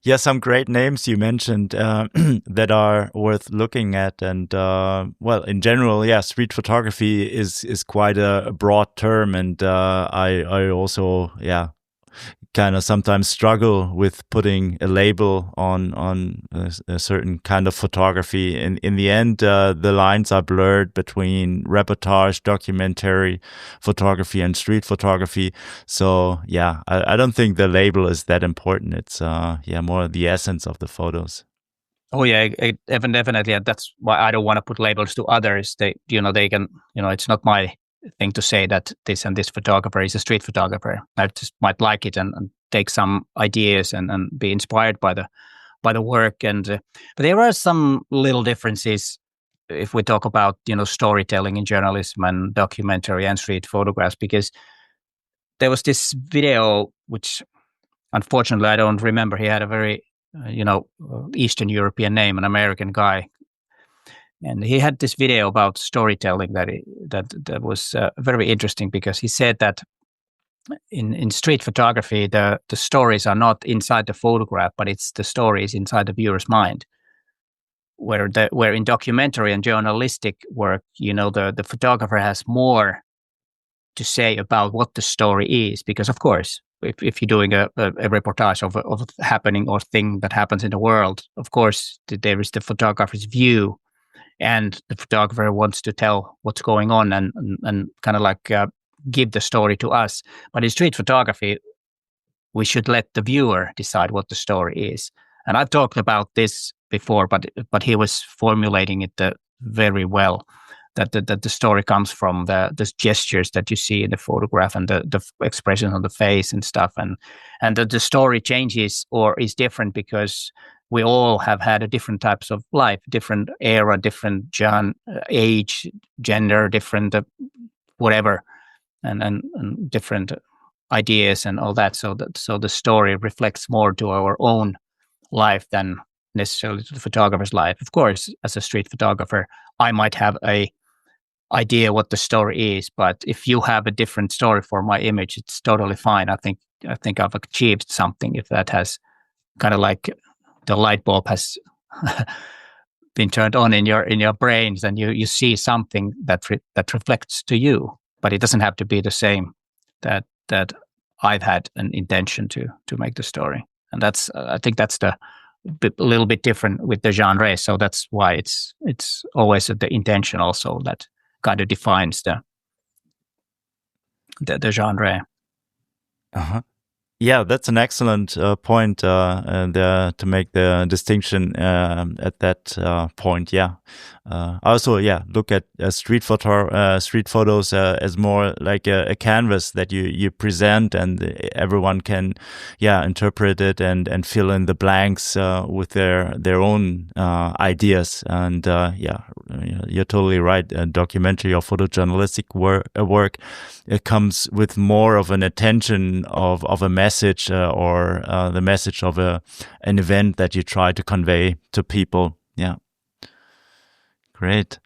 Yeah, some great names you mentioned that are worth looking at. And in general, street photography is quite a broad term, and I also kind of sometimes struggle with putting a label on a certain kind of photography. In the end, the lines are blurred between reportage, documentary photography, and street photography. So I don't think the label is that important. It's more the essence of the photos. Oh yeah, definitely. That's why I don't want to put labels to others. They can, it's not my thing to say that this and this photographer is a street photographer. I just might like it and take some ideas and be inspired by the work. And but there are some little differences if we talk about storytelling in journalism and documentary and street photographs, because there was this video which unfortunately I don't remember. He had a very Eastern European name, an American guy. And he had this video about storytelling that was very interesting, because he said that in street photography, the stories are not inside the photograph, but it's the stories inside the viewer's mind. Where in documentary and journalistic work, the photographer has more to say about what the story is, because of course, if you're doing a reportage of a happening or thing that happens in the world, of course there is the photographer's view. And the photographer wants to tell what's going on and kind of like give the story to us. But in street photography, we should let the viewer decide what the story is. And I've talked about this before, but he was formulating it very well. That the story comes from the gestures that you see in the photograph and the expression on the face and stuff, and the story changes or is different because we all have had a different types of life, different era, different age, gender, different whatever, and different ideas and all that. So the story reflects more to our own life than necessarily to the photographer's life. Of course, as a street photographer, I might have a idea what the story is, but if you have a different story for my image, it's totally fine. I think I've achieved something if that has kind of like the light bulb has been turned on in your brains, and you see something that reflects to you, but it doesn't have to be the same that I've had an intention to make the story. And that's I think that's the a little bit different with the genre. So that's why it's always the intention also that kind of defines the genre. Uh-huh. Yeah, that's an excellent point to make the distinction at that point. Yeah. Also, look at street photos as more like a canvas that you present, and everyone can, interpret it and fill in the blanks with their own ideas. And you're totally right. Documentary or photojournalistic work it comes with more of an attention of a message or the message of an event that you try to convey to people. Yeah. Great.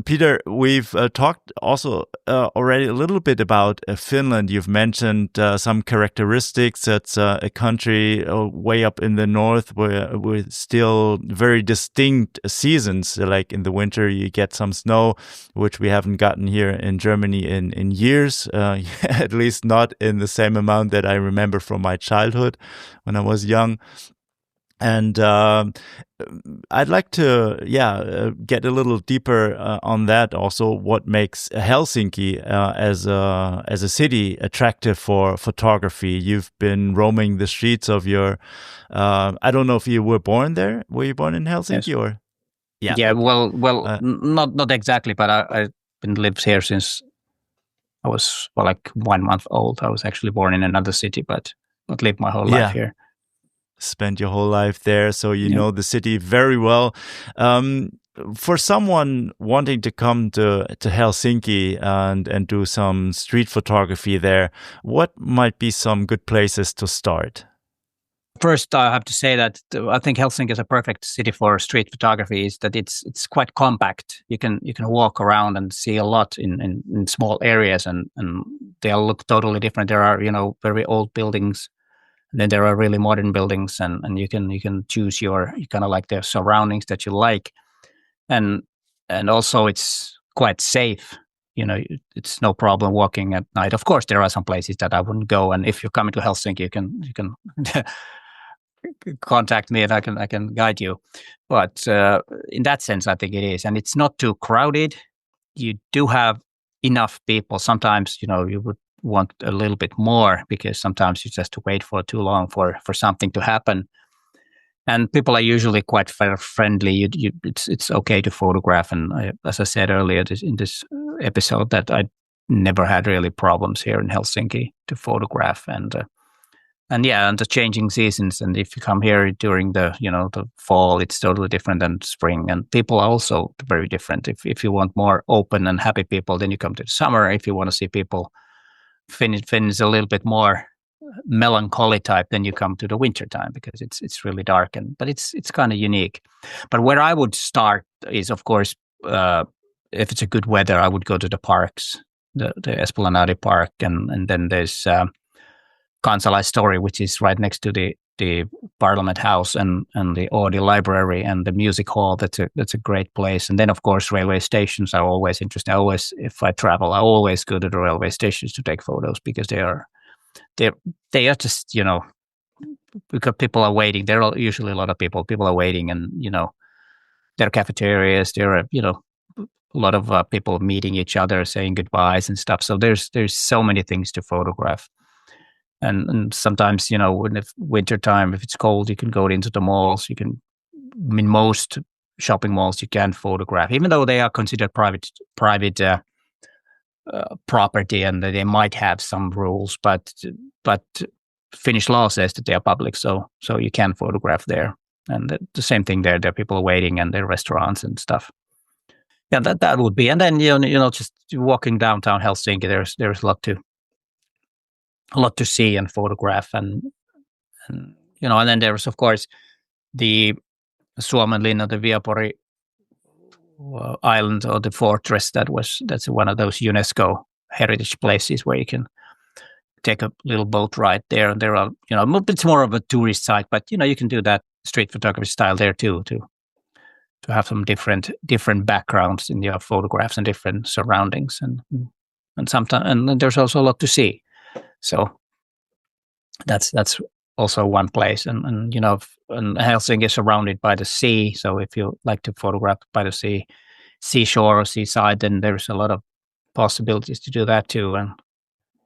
Peter, we've talked also already a little bit about Finland. You've mentioned some characteristics. It's a country way up in the north with still very distinct seasons. Like in the winter, you get some snow, which we haven't gotten here in Germany in years, at least not in the same amount that I remember from my childhood when I was young. And I'd like to, get a little deeper on that. Also, what makes Helsinki as a city attractive for photography? You've been roaming the streets of your. I don't know if you were born there. Were you born in Helsinki? Yes. Or? Yeah. Yeah. Well, not exactly, but I've been lived here since I was like 1 month old. I was actually born in another city, but lived my whole life here. Spent your whole life there, so you know the city very well. For someone wanting to come to Helsinki and do some street photography there, what might be some good places to start? First, I have to say that I think Helsinki is a perfect city for street photography. Is that it's quite compact. You can walk around and see a lot in small areas, and they all look totally different. There are very old buildings. Then there are really modern buildings, and you can choose you kind of like the surroundings that you like, and also it's quite safe. It's no problem walking at night. Of course, there are some places that I wouldn't go, and if you're coming to Helsinki, you can contact me and I can guide you. But in that sense, I think it is, and it's not too crowded. You do have enough people. Sometimes you would want a little bit more because sometimes you just wait for too long for something to happen, and people are usually quite friendly. It's okay to photograph, and as I said earlier in this episode, that I never had really problems here in Helsinki to photograph, and the changing seasons, and if you come here during the the fall, it's totally different than spring, and people are also very different. If you want more open and happy people, then you come to the summer. If you want to see people Finn is a little bit more melancholy type, then you come to the winter time because it's really dark, but it's kind of unique. But where I would start is, of course, if it's a good weather, I would go to the parks, the Esplanade Park, and then there's Kansalaistori, which is right next to the Parliament House and the Audi Library and the Music Hall. That's a great place. And then, of course, railway stations are always interesting. If I travel, I always go to the railway stations to take photos because they are just because people are waiting. There are usually a lot of people. People are waiting, and there are cafeterias. There are a lot of people meeting each other, saying goodbyes and stuff. So there's so many things to photograph. And sometimes, when it's winter time, if it's cold, you can go into the malls. You can, in most shopping malls, you can photograph, even though they are considered private property, and they might have some rules. But Finnish law says that they are public, so you can photograph there. And the same thing there. There are people waiting, and there are restaurants and stuff. Yeah, that would be. And then just walking downtown Helsinki, there's a lot to see and photograph, and then there's of course the Suomenlinna, the Viapori island, or the fortress that's one of those UNESCO heritage places where you can take a little boat ride there, and there are it's more of a tourist site, but you can do that street photography style there too, to have some different backgrounds in your photographs and different surroundings, and sometimes and there's also a lot to see. So that's also one place. And and Helsinki is surrounded by the sea. So if you like to photograph by the seashore or seaside, then there's a lot of possibilities to do that too. And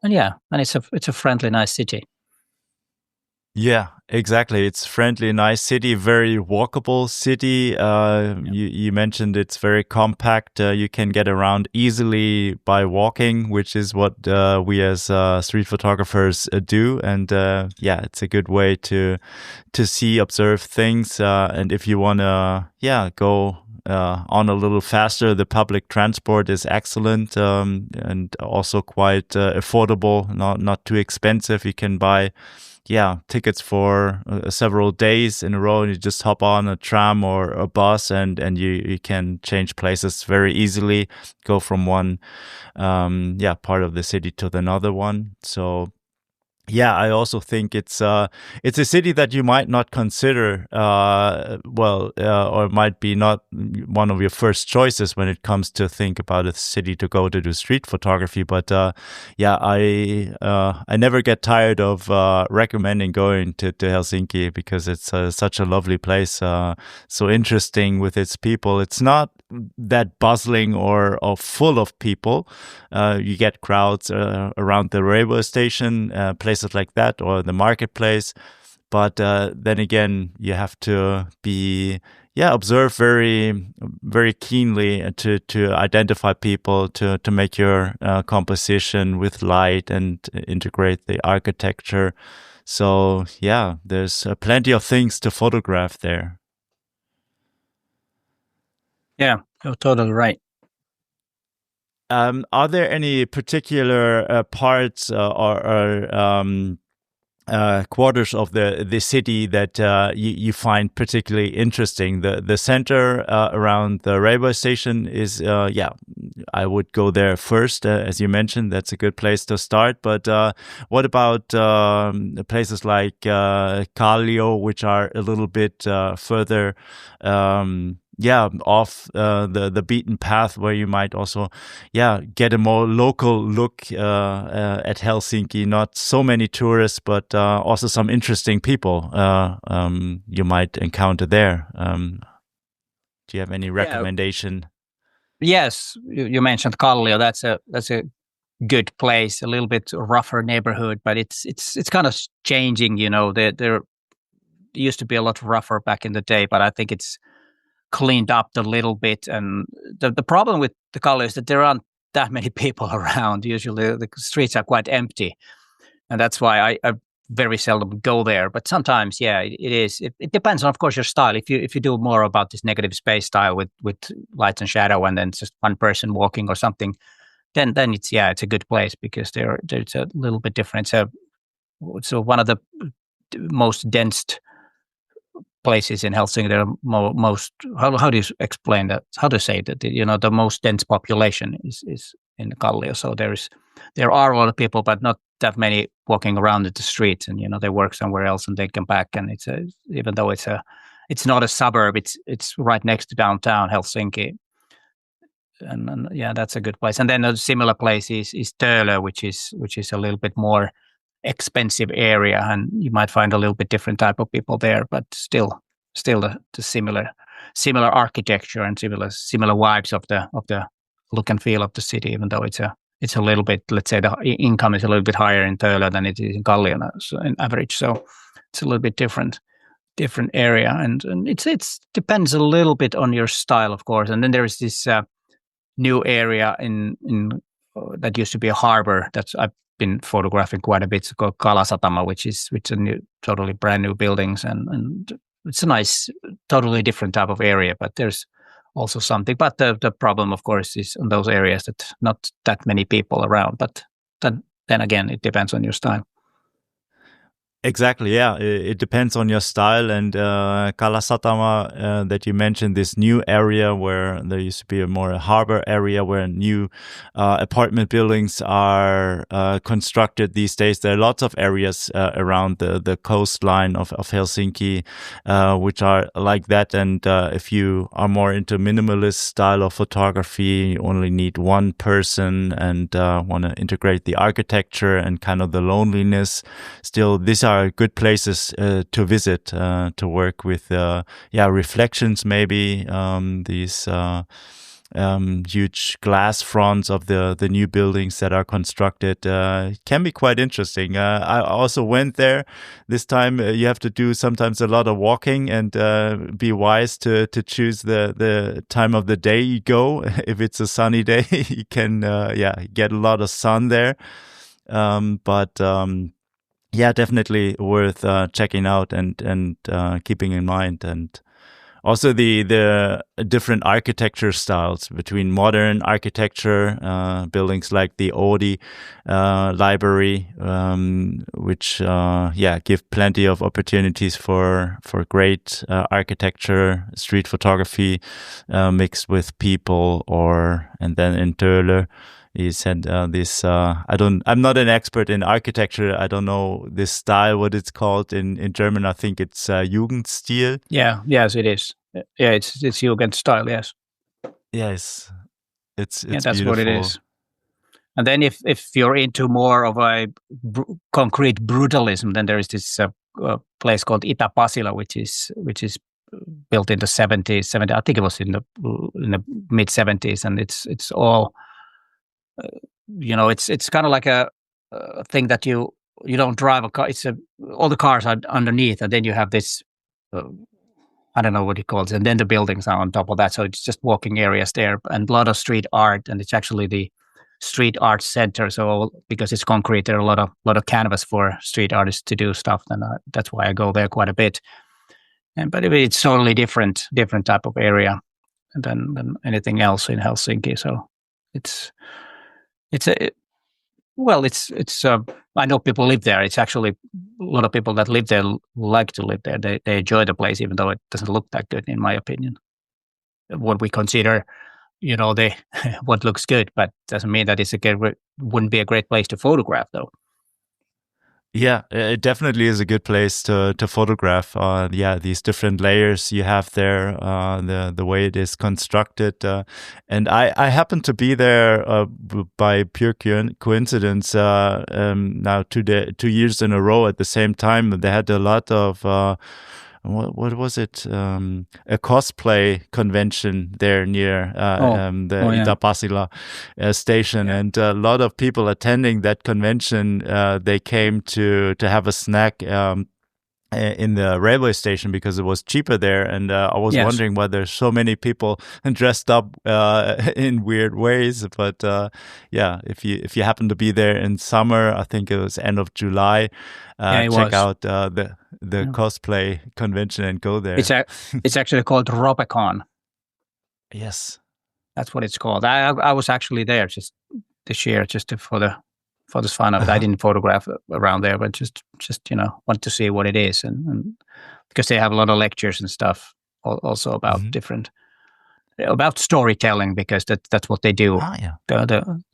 yeah, and it's a friendly, nice city. Yeah, exactly. It's friendly, nice city, very walkable city. You mentioned it's very compact. You can get around easily by walking, which is what we as street photographers do. And yeah, it's a good way to see, observe things. And if you want to, go on a little faster, the public transport is excellent and also quite affordable, not too expensive. You can buy tickets for several days in a row, and you just hop on a tram or a bus, and you can change places very easily, go from one part of the city to another one. So I also think it's a city that you might not consider or might be not one of your first choices when it comes to think about a city to go to do street photography. But I never get tired of recommending going to Helsinki, because it's such a lovely place, so interesting with its people. It's not that bustling or full of people. You get crowds around the railway station, places like that, or the marketplace. But then again, you have to be observe very, very keenly to identify people, to make your composition with light and integrate the architecture. So there's plenty of things to photograph there. Yeah, you're totally right. Are there any particular parts or quarters of the city that you find particularly interesting? The center around the railway station is, I would go there first. As you mentioned, that's a good place to start. But what about places like Kallio, which are a little bit further off the beaten path, where you might also get a more local look at Helsinki? Not so many tourists, but also some interesting people you might encounter there. Do you have any recommendation? Yes, you mentioned Kallio. That's a good place, a little bit rougher neighborhood, but it's kind of changing. There used to be a lot rougher back in the day, but I think it's cleaned up a little bit. And the problem with the Kallio is that there aren't that many people around. Usually the streets are quite empty, and that's why I very seldom go there. But sometimes, it is. It depends on, of course, your style. If you do more about this negative space style with light and shadow, and then just one person walking or something, then it's a good place, because there's a little bit different. So one of the most dense places in Helsinki. There are most. How do you explain that? How to say that? The most dense population is in Kallio. So there are a lot of people, but not that many walking around in the streets. And they work somewhere else and they come back. And even though it's not a suburb, it's right next to downtown Helsinki. And that's a good place. And then a similar place is Töölö, which is a little bit more expensive area, and you might find a little bit different type of people there, but still the similar architecture and similar vibes of the look and feel of the city, even though it's a little bit, let's say, the income is a little bit higher in Töölö than it is in Kallio, so in average. So it's a little bit different area, and it's depends a little bit on your style, of course. And then there is this new area in that used to be a harbor that I've been photographing quite a bit. It's called Kalasatama, which is totally brand new buildings, and it's a nice, totally different type of area. But there's also something. But the problem, of course, is in those areas that not that many people around. But then again, it depends on your style. Exactly, yeah. It depends on your style. And Kalasatama, that you mentioned, this new area where there used to be a more harbor area where new apartment buildings are constructed these days. There are lots of areas around the coastline of Helsinki which are like that. And if you are more into minimalist style of photography, you only need one person and want to integrate the architecture and kind of the loneliness. Still, these are are good places to visit, to work with, reflections maybe, these huge glass fronts of the new buildings that are constructed. Can be quite interesting. I also went there. This time you have to do sometimes a lot of walking and be wise to choose the time of the day you go. If it's a sunny day, you can get a lot of sun there. Definitely worth checking out and keeping in mind. And also the different architecture styles between modern architecture, buildings like the Oodi library, which give plenty of opportunities for great architecture, street photography mixed with people, and then in Töölö. He said I'm not an expert in architecture. I don't know this style, what it's called in German. I think it's Jugendstil. Yeah, yes, it is. Yeah, it's Jugendstil, yes. Yes, it's that's beautiful. what it is. And then if you're into more of a concrete brutalism, then there is this place called Itä-Pasila, which is built in the 70s. I think it was in the mid 70s, and it's all. It's kind of like a thing that you don't drive a car. All the cars are underneath, and then you have this. I don't know what it calls, and then the buildings are on top of that. So it's just walking areas there, and a lot of street art, and it's actually the street art center. So because it's concrete, there are a lot of canvas for street artists to do stuff, and that's why I go there quite a bit. But it's totally different type of area than anything else in Helsinki. So it's I know people live there. It's actually a lot of people that live there like to live there. They enjoy the place, even though it doesn't look that good, in my opinion. What we consider, what looks good, but doesn't mean that wouldn't be a great place to photograph, though. Yeah, it definitely is a good place to photograph. These different layers you have there, the way it is constructed. And I happened to be there by pure coincidence now 2 years in a row at the same time. They had a lot of what was it? A cosplay convention there near Itä-Pasila station, and a lot of people attending that convention. They came to have a snack in the railway station because it was cheaper there, and I was wondering why there's so many people dressed up in weird ways. But if you happen to be there in summer, I think it was end of July. Check out the cosplay convention and go there. It's actually called RopeCon. Yes, that's what it's called. I was actually there just this year, just for the fun of it. I didn't photograph around there, but just want to see what it is, and because they have a lot of lectures and stuff also about different about storytelling, because that's what they do.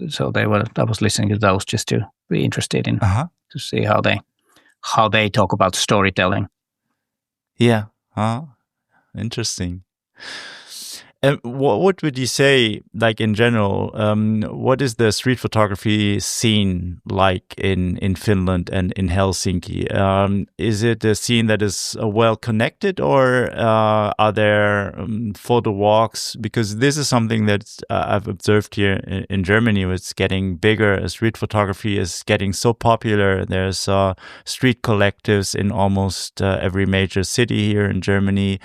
So I was listening to those just to be interested in to see how they talk about storytelling. Yeah. Interesting. And what would you say, like in general, what is the street photography scene like in Finland and in Helsinki? Is it a scene that is well connected, or are there photo walks? Because this is something that I've observed here in Germany. It's getting bigger. Street photography is getting so popular. There's street collectives in almost every major city here in Germany.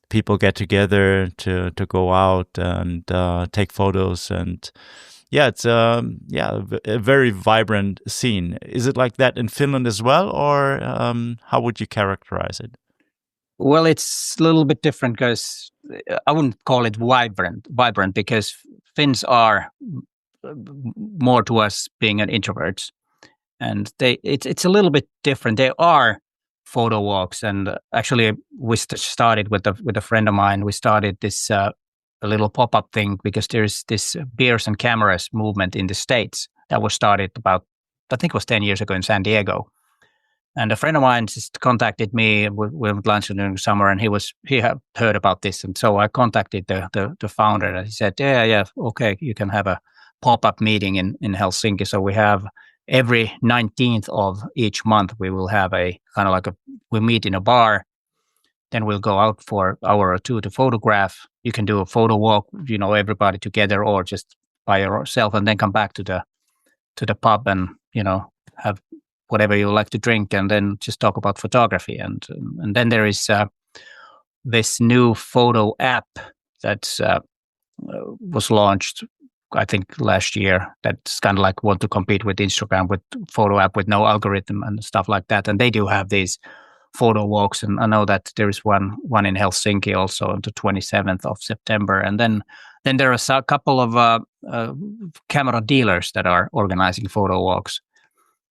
People get together to go out and take photos, and it's a very vibrant scene. Is it like that in Finland as well, or how would you characterize it? Well, it's a little bit different, because I wouldn't call it vibrant because Finns are more to us being an introverts, and it's a little bit different. They are photo walks, and actually we started with a friend of mine. We started this a little pop-up thing because there's this beers and cameras movement in the States that was started about, I think it was 10 years ago in San Diego. And a friend of mine just contacted me. We went lunch during summer, and he had heard about this, and so I contacted the founder, and he said, yeah, okay, you can have a pop-up meeting in Helsinki. So we have every 19th of each month, we will have a kind of like we meet in a bar. Then we'll go out for an hour or two to photograph. You can do a photo walk, everybody together or just by yourself, and then come back to the pub and, have whatever you like to drink, and then just talk about photography. And then there is this new photo app that was launched, I think, last year. That's kind of like want to compete with Instagram with photo app with no algorithm and stuff like that. And they do have these photo walks, and I know that there is one in Helsinki also on the 27th of September. And then there are a couple of camera dealers that are organizing photo walks,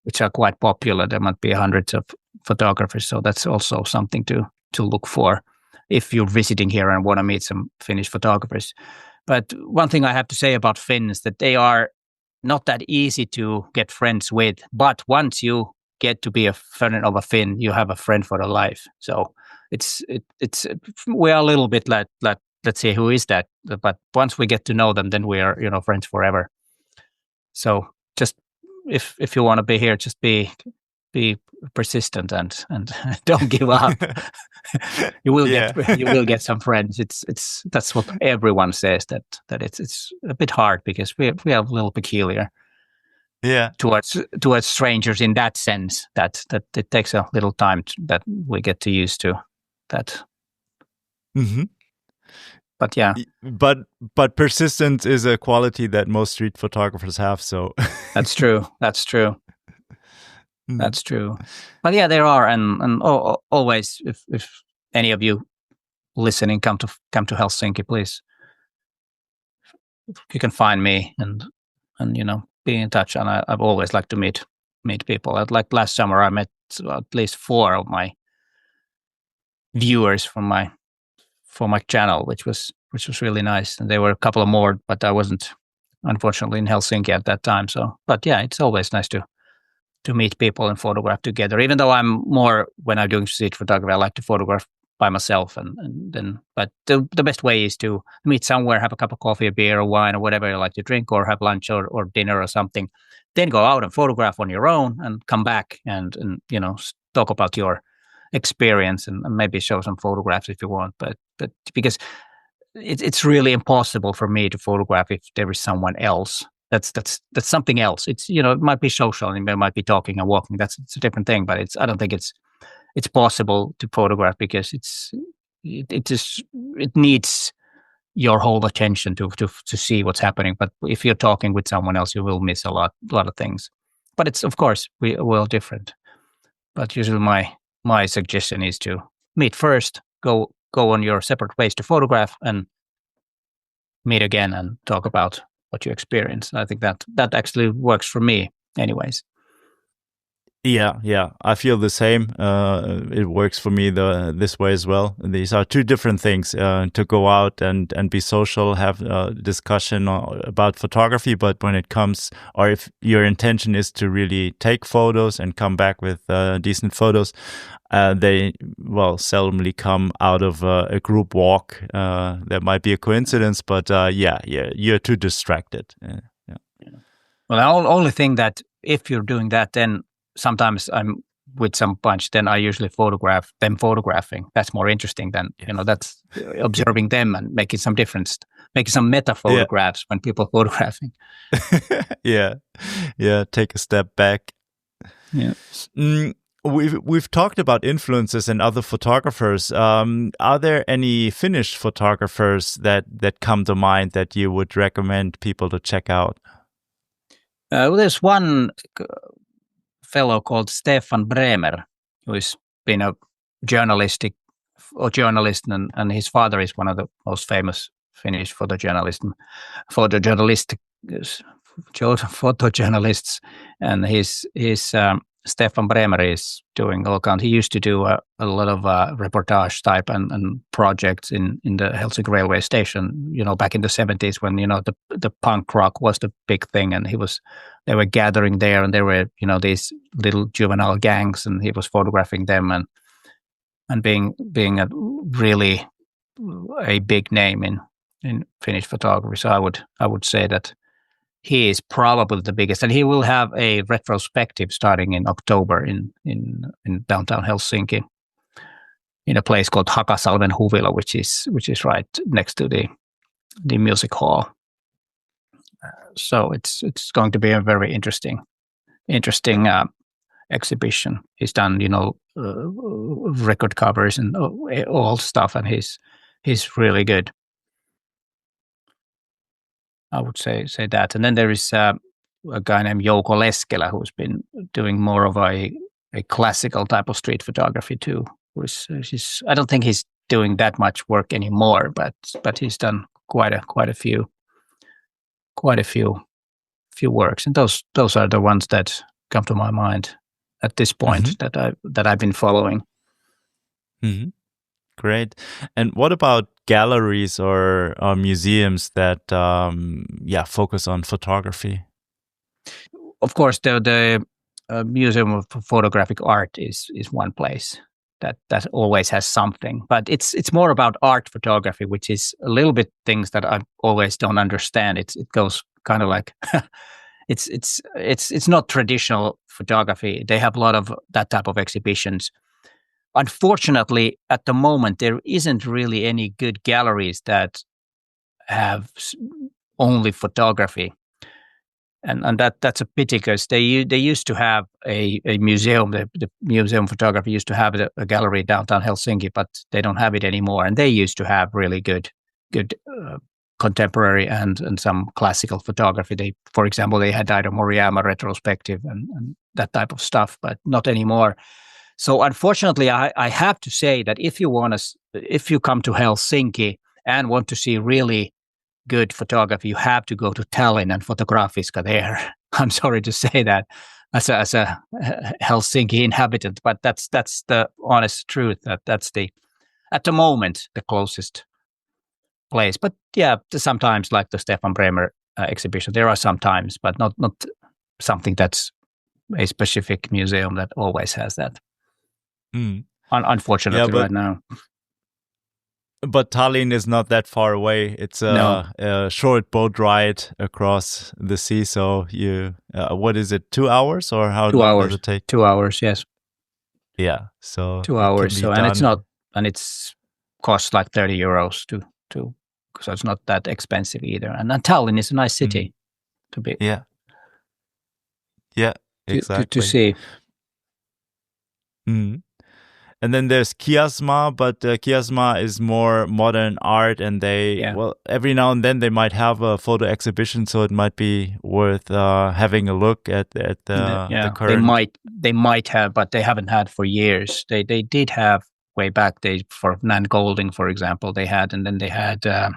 which are quite popular. There might be hundreds of photographers, so that's also something to look for if you're visiting here and want to meet some Finnish photographers. But one thing I have to say about Finns, that they are not that easy to get friends with. But once you get to be a friend of a Finn, you have a friend for the life. So it's we are a little bit like let's see who is that. But once we get to know them, then we are friends forever. So just if you want to be here, just be persistent and don't give up. you will get some friends. That's what everyone says, that it's a bit hard because we are a little peculiar. Yeah. Towards strangers in that sense, that it takes a little time that we get to used to that. Mm-hmm. But yeah. But persistence is a quality that most street photographers have. So That's true. That's true. But yeah, there are, and always, if any of you listening come to Helsinki, please, you can find me and be in touch. And I've always liked to meet people. Like last summer, I met at least 4 of my viewers from my channel, which was really nice. And there were a couple of more, but I wasn't, unfortunately, in Helsinki at that time. So, but yeah, it's always nice to meet people and photograph together. Even though I'm more, when I'm doing street photography, I like to photograph by myself, and then, but the best way is to meet somewhere, have a cup of coffee, a beer, or wine, or whatever you like to drink, or have lunch or dinner or something. Then go out and photograph on your own, and come back and talk about your experience and maybe show some photographs if you want. But because it's really impossible for me to photograph if there is someone else. That's something else. It's it might be social, and it might be talking and walking. It's a different thing. But I don't think it's possible to photograph because it needs your whole attention to see what's happening. But if you're talking with someone else, you will miss a lot of things. But it's, of course, we're all different. But usually my suggestion is to meet first, go on your separate ways to photograph, and meet again and talk about what you experience. I think that actually works for me anyways. Yeah, I feel the same. It works for me this way as well. These are two different things, to go out and be social, have a discussion about photography. But when it comes, or if your intention is to really take photos and come back with decent photos, they seldomly come out of a group walk. That might be a coincidence, but you're too distracted. Yeah. Well, the only thing that if you're doing that, then sometimes I'm with some bunch, then I usually photograph them photographing. That's more interesting than, that's observing them and making some difference, making some meta photographs when people photographing. Yeah. Take a step back. Yeah. We've talked about influences and other photographers. Are there any Finnish photographers that come to mind that you would recommend people to check out? There's one fellow called Stefan Bremer, who has been a journalist, and his father is one of the most famous Finnish photojournalists, and his Stefan Bremer is doing all kinds. He used to do a lot of reportage type and projects in the Helsinki railway station, back in the 70s when, the punk rock was the big thing, and they were gathering there, and there were, these little juvenile gangs, and he was photographing them and being a really a big name in Finnish photography. So I would say that he is probably the biggest, and he will have a retrospective starting in October in downtown Helsinki, in a place called Hakasalmen Huvila, which is right next to the music hall. So it's going to be a very interesting exhibition. He's done record covers and all stuff, and he's really good. I would say that. And then there is a guy named Jouko Leskelä who's been doing more of a classical type of street photography too. I don't think he's doing that much work anymore, but he's done quite a few works, and those are the ones that come to my mind at this point that I've been following. Mm-hmm. Great. And what about galleries or museums that focus on photography? Of course, the Museum of Photographic Art is one place that always has something, but it's more about art photography, which is a little bit things that I always don't understand. It goes kind of like it's not traditional photography. They have a lot of that type of exhibitions. Unfortunately, at the moment, there isn't really any good galleries that have only photography, and that's a pity, because they used to have a museum. The Museum of Photography used to have a gallery downtown Helsinki, but they don't have it anymore. And they used to have really good contemporary and some classical photography. For example, they had Aida Moriyama retrospective and that type of stuff, but not anymore. So unfortunately, I have to say that if you come to Helsinki and want to see really good photography, you have to go to Tallinn and Fotografiska there. I'm sorry to say that as a Helsinki inhabitant, but that's the honest truth. That's at the moment the closest place. But yeah, sometimes like the Stefan Bremer exhibition, there are some times, but not something that's a specific museum that always has that. Unfortunately, right now. But Tallinn is not that far away. It's a short boat ride across the sea. So what is it, 2 hours, or how long does it take? 2 hours, yes. Yeah, so 2 hours. So and it's costs like 30 euros to so it's not that expensive either. And Tallinn is a nice city to be. Yeah, exactly. To see. Mm-hmm. And then there's Kiasma, but Kiasma is more modern art, and every now and then they might have a photo exhibition, so it might be worth having a look at the current. They might have, but they haven't had for years. They did have way back. For Nan Golding, for example, they had, and then they had Robert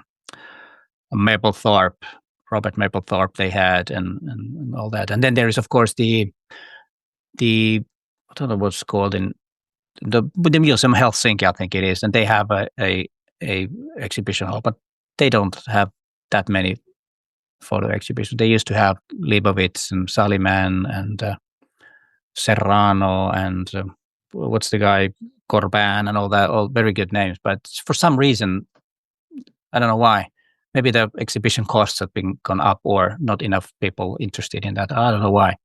Mapplethorpe. They had and all that, and then there is of course the I don't know what's called in. The Museum of Helsinki, I think it is, and they have a exhibition hall, but they don't have that many photo exhibitions. They used to have Leibovitz and Saliman and Serrano and what's the guy, Corban and all that, all very good names. But for some reason, I don't know why. Maybe the exhibition costs have gone up, or not enough people interested in that. I don't know why.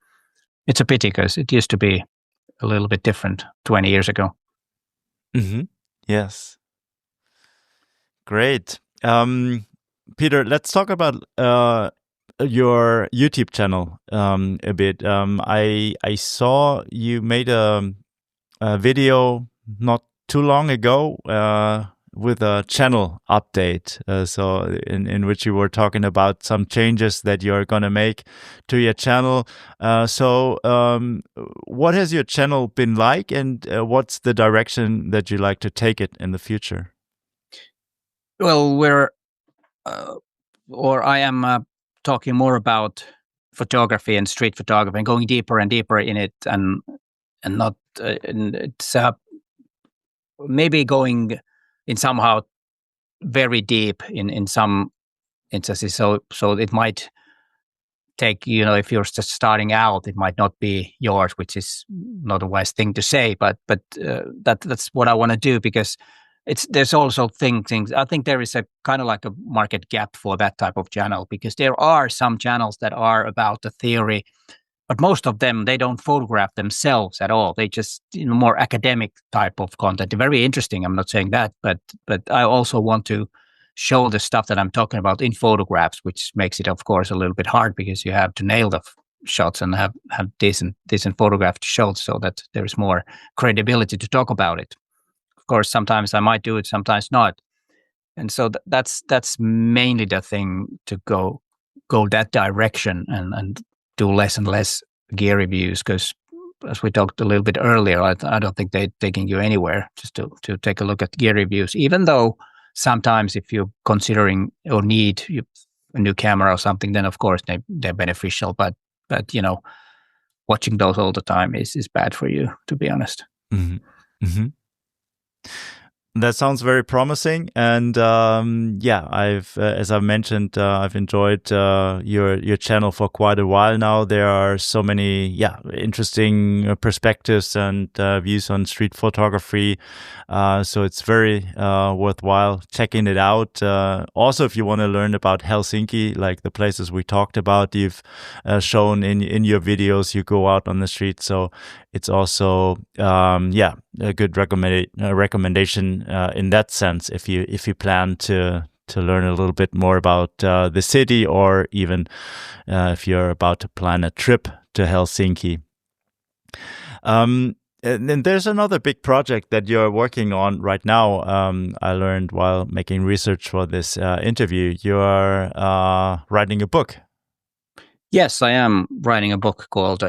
It's a pity, because it used to be a little bit different 20 years ago. Mm-hmm. Yes. Great. Peter, let's talk about your YouTube channel a bit. I saw you made a video not too long ago with a channel update, so in which you were talking about some changes that you're going to make to your channel. So what has your channel been like, and what's the direction that you like to take it in the future? Well, I am talking more about photography and street photography, and going deeper and deeper in it, and not it's maybe going in somehow very deep in some instances. So it might take, if you're just starting out, it might not be yours, which is not a wise thing to say, but that's what I want to do, because there's also things. I think there is a kind of like a market gap for that type of channel, because there are some channels that are about the theory, but most of them, they don't photograph themselves at all. They just, more academic type of content. Very interesting. I'm not saying that, but I also want to show the stuff that I'm talking about in photographs, which makes it, of course, a little bit hard, because you have to nail the shots and have decent photograph to show, so that there's more credibility to talk about it. Of course, sometimes I might do it, sometimes not. And so that's mainly the thing, to go that direction and do less and less gear reviews, because as we talked a little bit earlier, I don't think they're taking you anywhere just to take a look at gear reviews, even though sometimes if you're considering or need a new camera or something, then of course they're beneficial. But watching those all the time is bad for you, to be honest. Mm-hmm. Mm-hmm. That sounds very promising, and I've, as I've mentioned, I've enjoyed your channel for quite a while now. There are so many, interesting perspectives and views on street photography, so it's very worthwhile checking it out. Also, if you want to learn about Helsinki, like the places we talked about, you've shown in your videos, you go out on the street, so it's also a good recommendation in that sense, if you plan to learn a little bit more about the city, or even if you're about to plan a trip to Helsinki. And then there's another big project that you're working on right now. I learned while making research for this interview, you're writing a book. Yes, I am writing a book called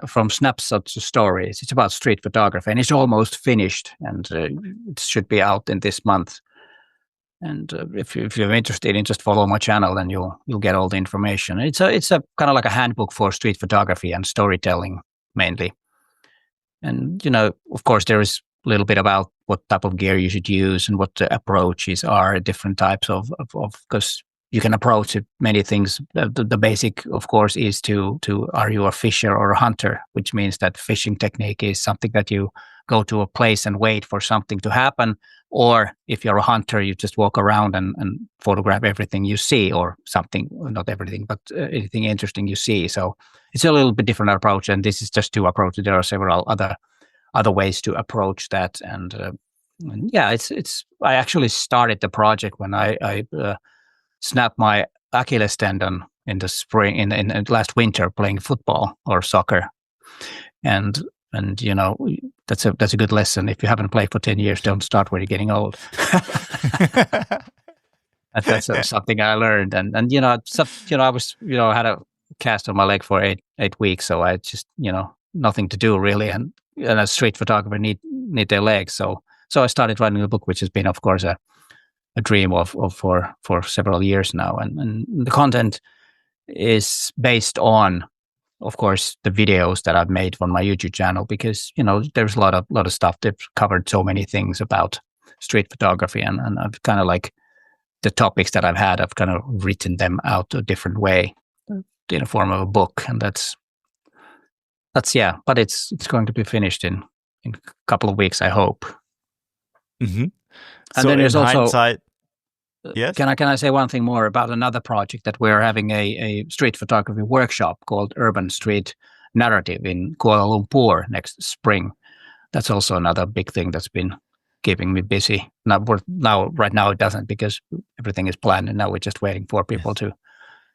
From Snapshots to Stories. It's about street photography, and it's almost finished, and it should be out in this month. And if you're interested, just follow my channel, and you'll get all the information. It's a kind of like a handbook for street photography and storytelling mainly. And of course, there is a little bit about what type of gear you should use and what the approaches are, different types of because you can approach it many things. The basic, of course, is to are you a fisher or a hunter, which means that fishing technique is something that you go to a place and wait for something to happen. Or if you're a hunter, you just walk around and photograph everything you see, or something, not everything, but anything interesting you see. So it's a little bit different approach, and this is just two approaches. There are several other ways to approach that. And it's I actually started the project when I snapped my Achilles tendon in the spring, in last winter, playing football or soccer, and that's a good lesson. If you haven't played for 10 years, don't start when you're getting old. That's something I learned, and I was had a cast on my leg for eight weeks, so I just nothing to do really, and a street photographer need their legs, so I started writing a book, which has been, of course, a dream of for several years now, and the content is based on, of course, the videos that I've made on my YouTube channel, because there's a lot of stuff that's covered so many things about street photography, and I've kind of like the topics that I've had, I've kind of written them out a different way in the form of a book, and that's but it's going to be finished in a couple of weeks, I hope. Mm-hmm. And so then there's also hindsight, yes. Can I say one thing more about another project that we're having, a street photography workshop called Urban Street Narrative in Kuala Lumpur next spring. That's also another big thing that's been keeping me busy. Right now it doesn't, because everything is planned, and now we're just waiting for people to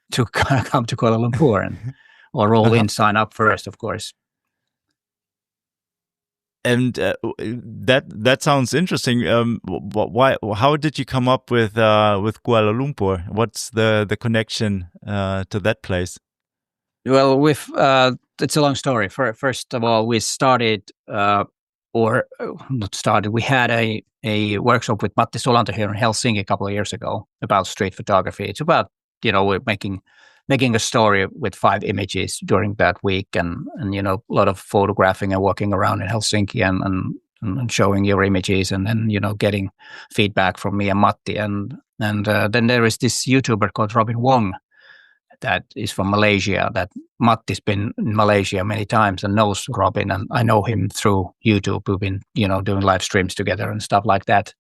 come to Kuala Lumpur and or roll in, sign up first, of course. And that sounds interesting. Why? How did you come up with Kuala Lumpur? What's the connection to that place? Well, it's a long story. First of all, we started, we had a workshop with Matti Solander here in Helsinki a couple of years ago about street photography. It's about we're making a story with 5 images during that week, and a lot of photographing and walking around in Helsinki and showing your images, and then getting feedback from me and Matti, and then there is this YouTuber called Robin Wong that is from Malaysia. That Matti's been in Malaysia many times and knows Robin, and I know him through YouTube. We've been doing live streams together and stuff like that.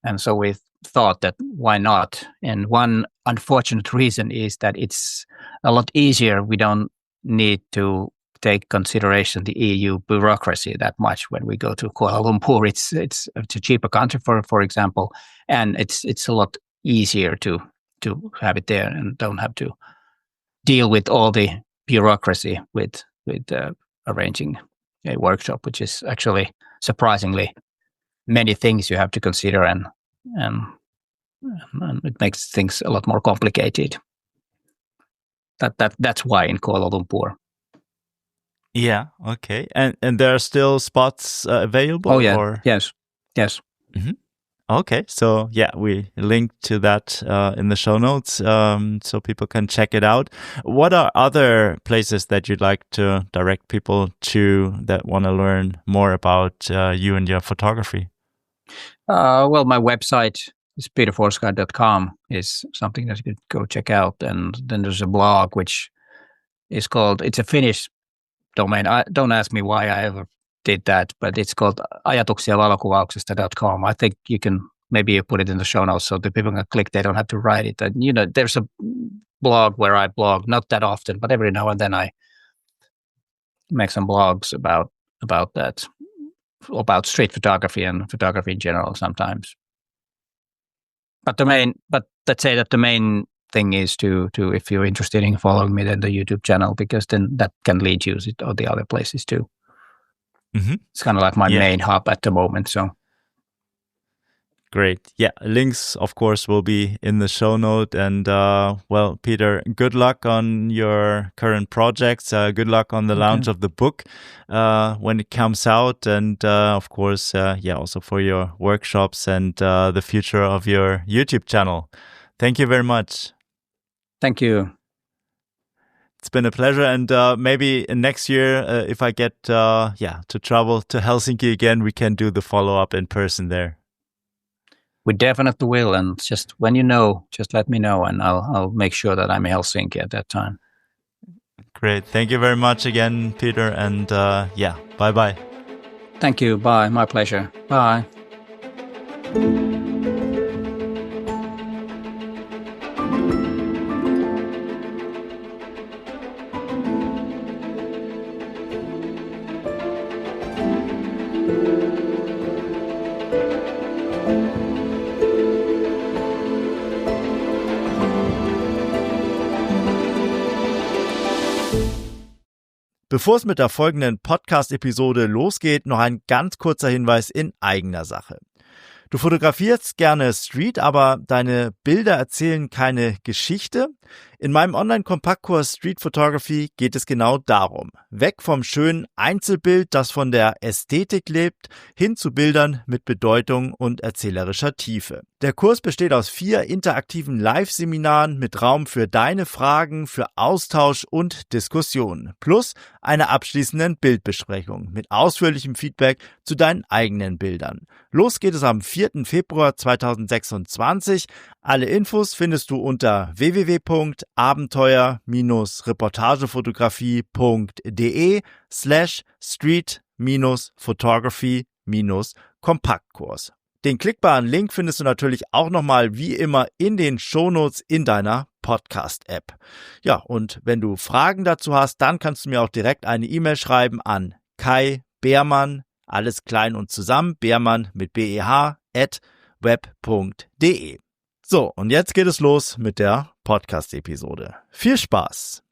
And so we thought that why not? And one unfortunate reason is that it's a lot easier. We don't need to take consideration the EU bureaucracy that much when we go to Kuala Lumpur. It's a cheaper country, for example, and it's a lot easier to have it there and don't have to deal with all the bureaucracy with arranging a workshop, which is actually surprisingly many things you have to consider, and it makes things a lot more complicated. That's why in Kuala Lumpur. Yeah. Okay. And there are still spots available? Oh yeah. Or? Yes. Mm-hmm. Okay. So yeah, we link to that in the show notes, so people can check it out. What are other places that you'd like to direct people to that want to learn more about you and your photography? Well, my website is peterforsgård.com is something that you could go check out. And then there's a blog which is called, it's a Finnish domain. Don't ask me why I ever did that, but it's called ajatuksiavalokuvauksesta.com. I think you can maybe put it in the show notes so the people can click, they don't have to write it. And, there's a blog where I blog, not that often, but every now and then I make some blogs about that, about street photography and photography in general sometimes. But let's say that the main thing is to if you're interested in following me, then the YouTube channel, because then that can lead you to all the other places too. Mm-hmm. It's kind of like my main hub at the moment. So great. Yeah, links of course will be in the show note. And well, Peter, good luck on your current projects. Good luck on the launch of the book when it comes out, and of course, also for your workshops and the future of your YouTube channel. Thank you very much. Thank you. It's been a pleasure, and maybe next year, if I get to travel to Helsinki again, we can do the follow-up in person there. We definitely will, and just when just let me know, and I'll make sure that I'm in Helsinki at that time. Great. Thank you very much again, Peter, and bye-bye. Thank you. Bye. My pleasure. Bye. Bevor es mit der folgenden Podcast-Episode losgeht, noch ein ganz kurzer Hinweis in eigener Sache. Du fotografierst gerne Street, aber deine Bilder erzählen keine Geschichte? In meinem Online-Kompaktkurs Street Photography geht es genau darum. Weg vom schönen Einzelbild, das von der Ästhetik lebt, hin zu Bildern mit Bedeutung und erzählerischer Tiefe. Der Kurs besteht aus 4 interaktiven Live-Seminaren mit Raum für deine Fragen, für Austausch und Diskussion. Plus einer abschließenden Bildbesprechung mit ausführlichem Feedback zu deinen eigenen Bildern. Los geht es am 4. Februar 2026. Alle Infos findest du unter www.abenteuer-reportage.de/street-photography-kompaktkurs. Den klickbaren Link findest du natürlich auch nochmal wie immer in den Shownotes in deiner Podcast-App. Ja, und wenn du Fragen dazu hast, dann kannst du mir auch direkt eine E-Mail schreiben an Kai Beermann, alles klein und zusammen, Beermann mit BEH, @web.de. So, und jetzt geht es los mit der Podcast-Episode. Viel Spaß!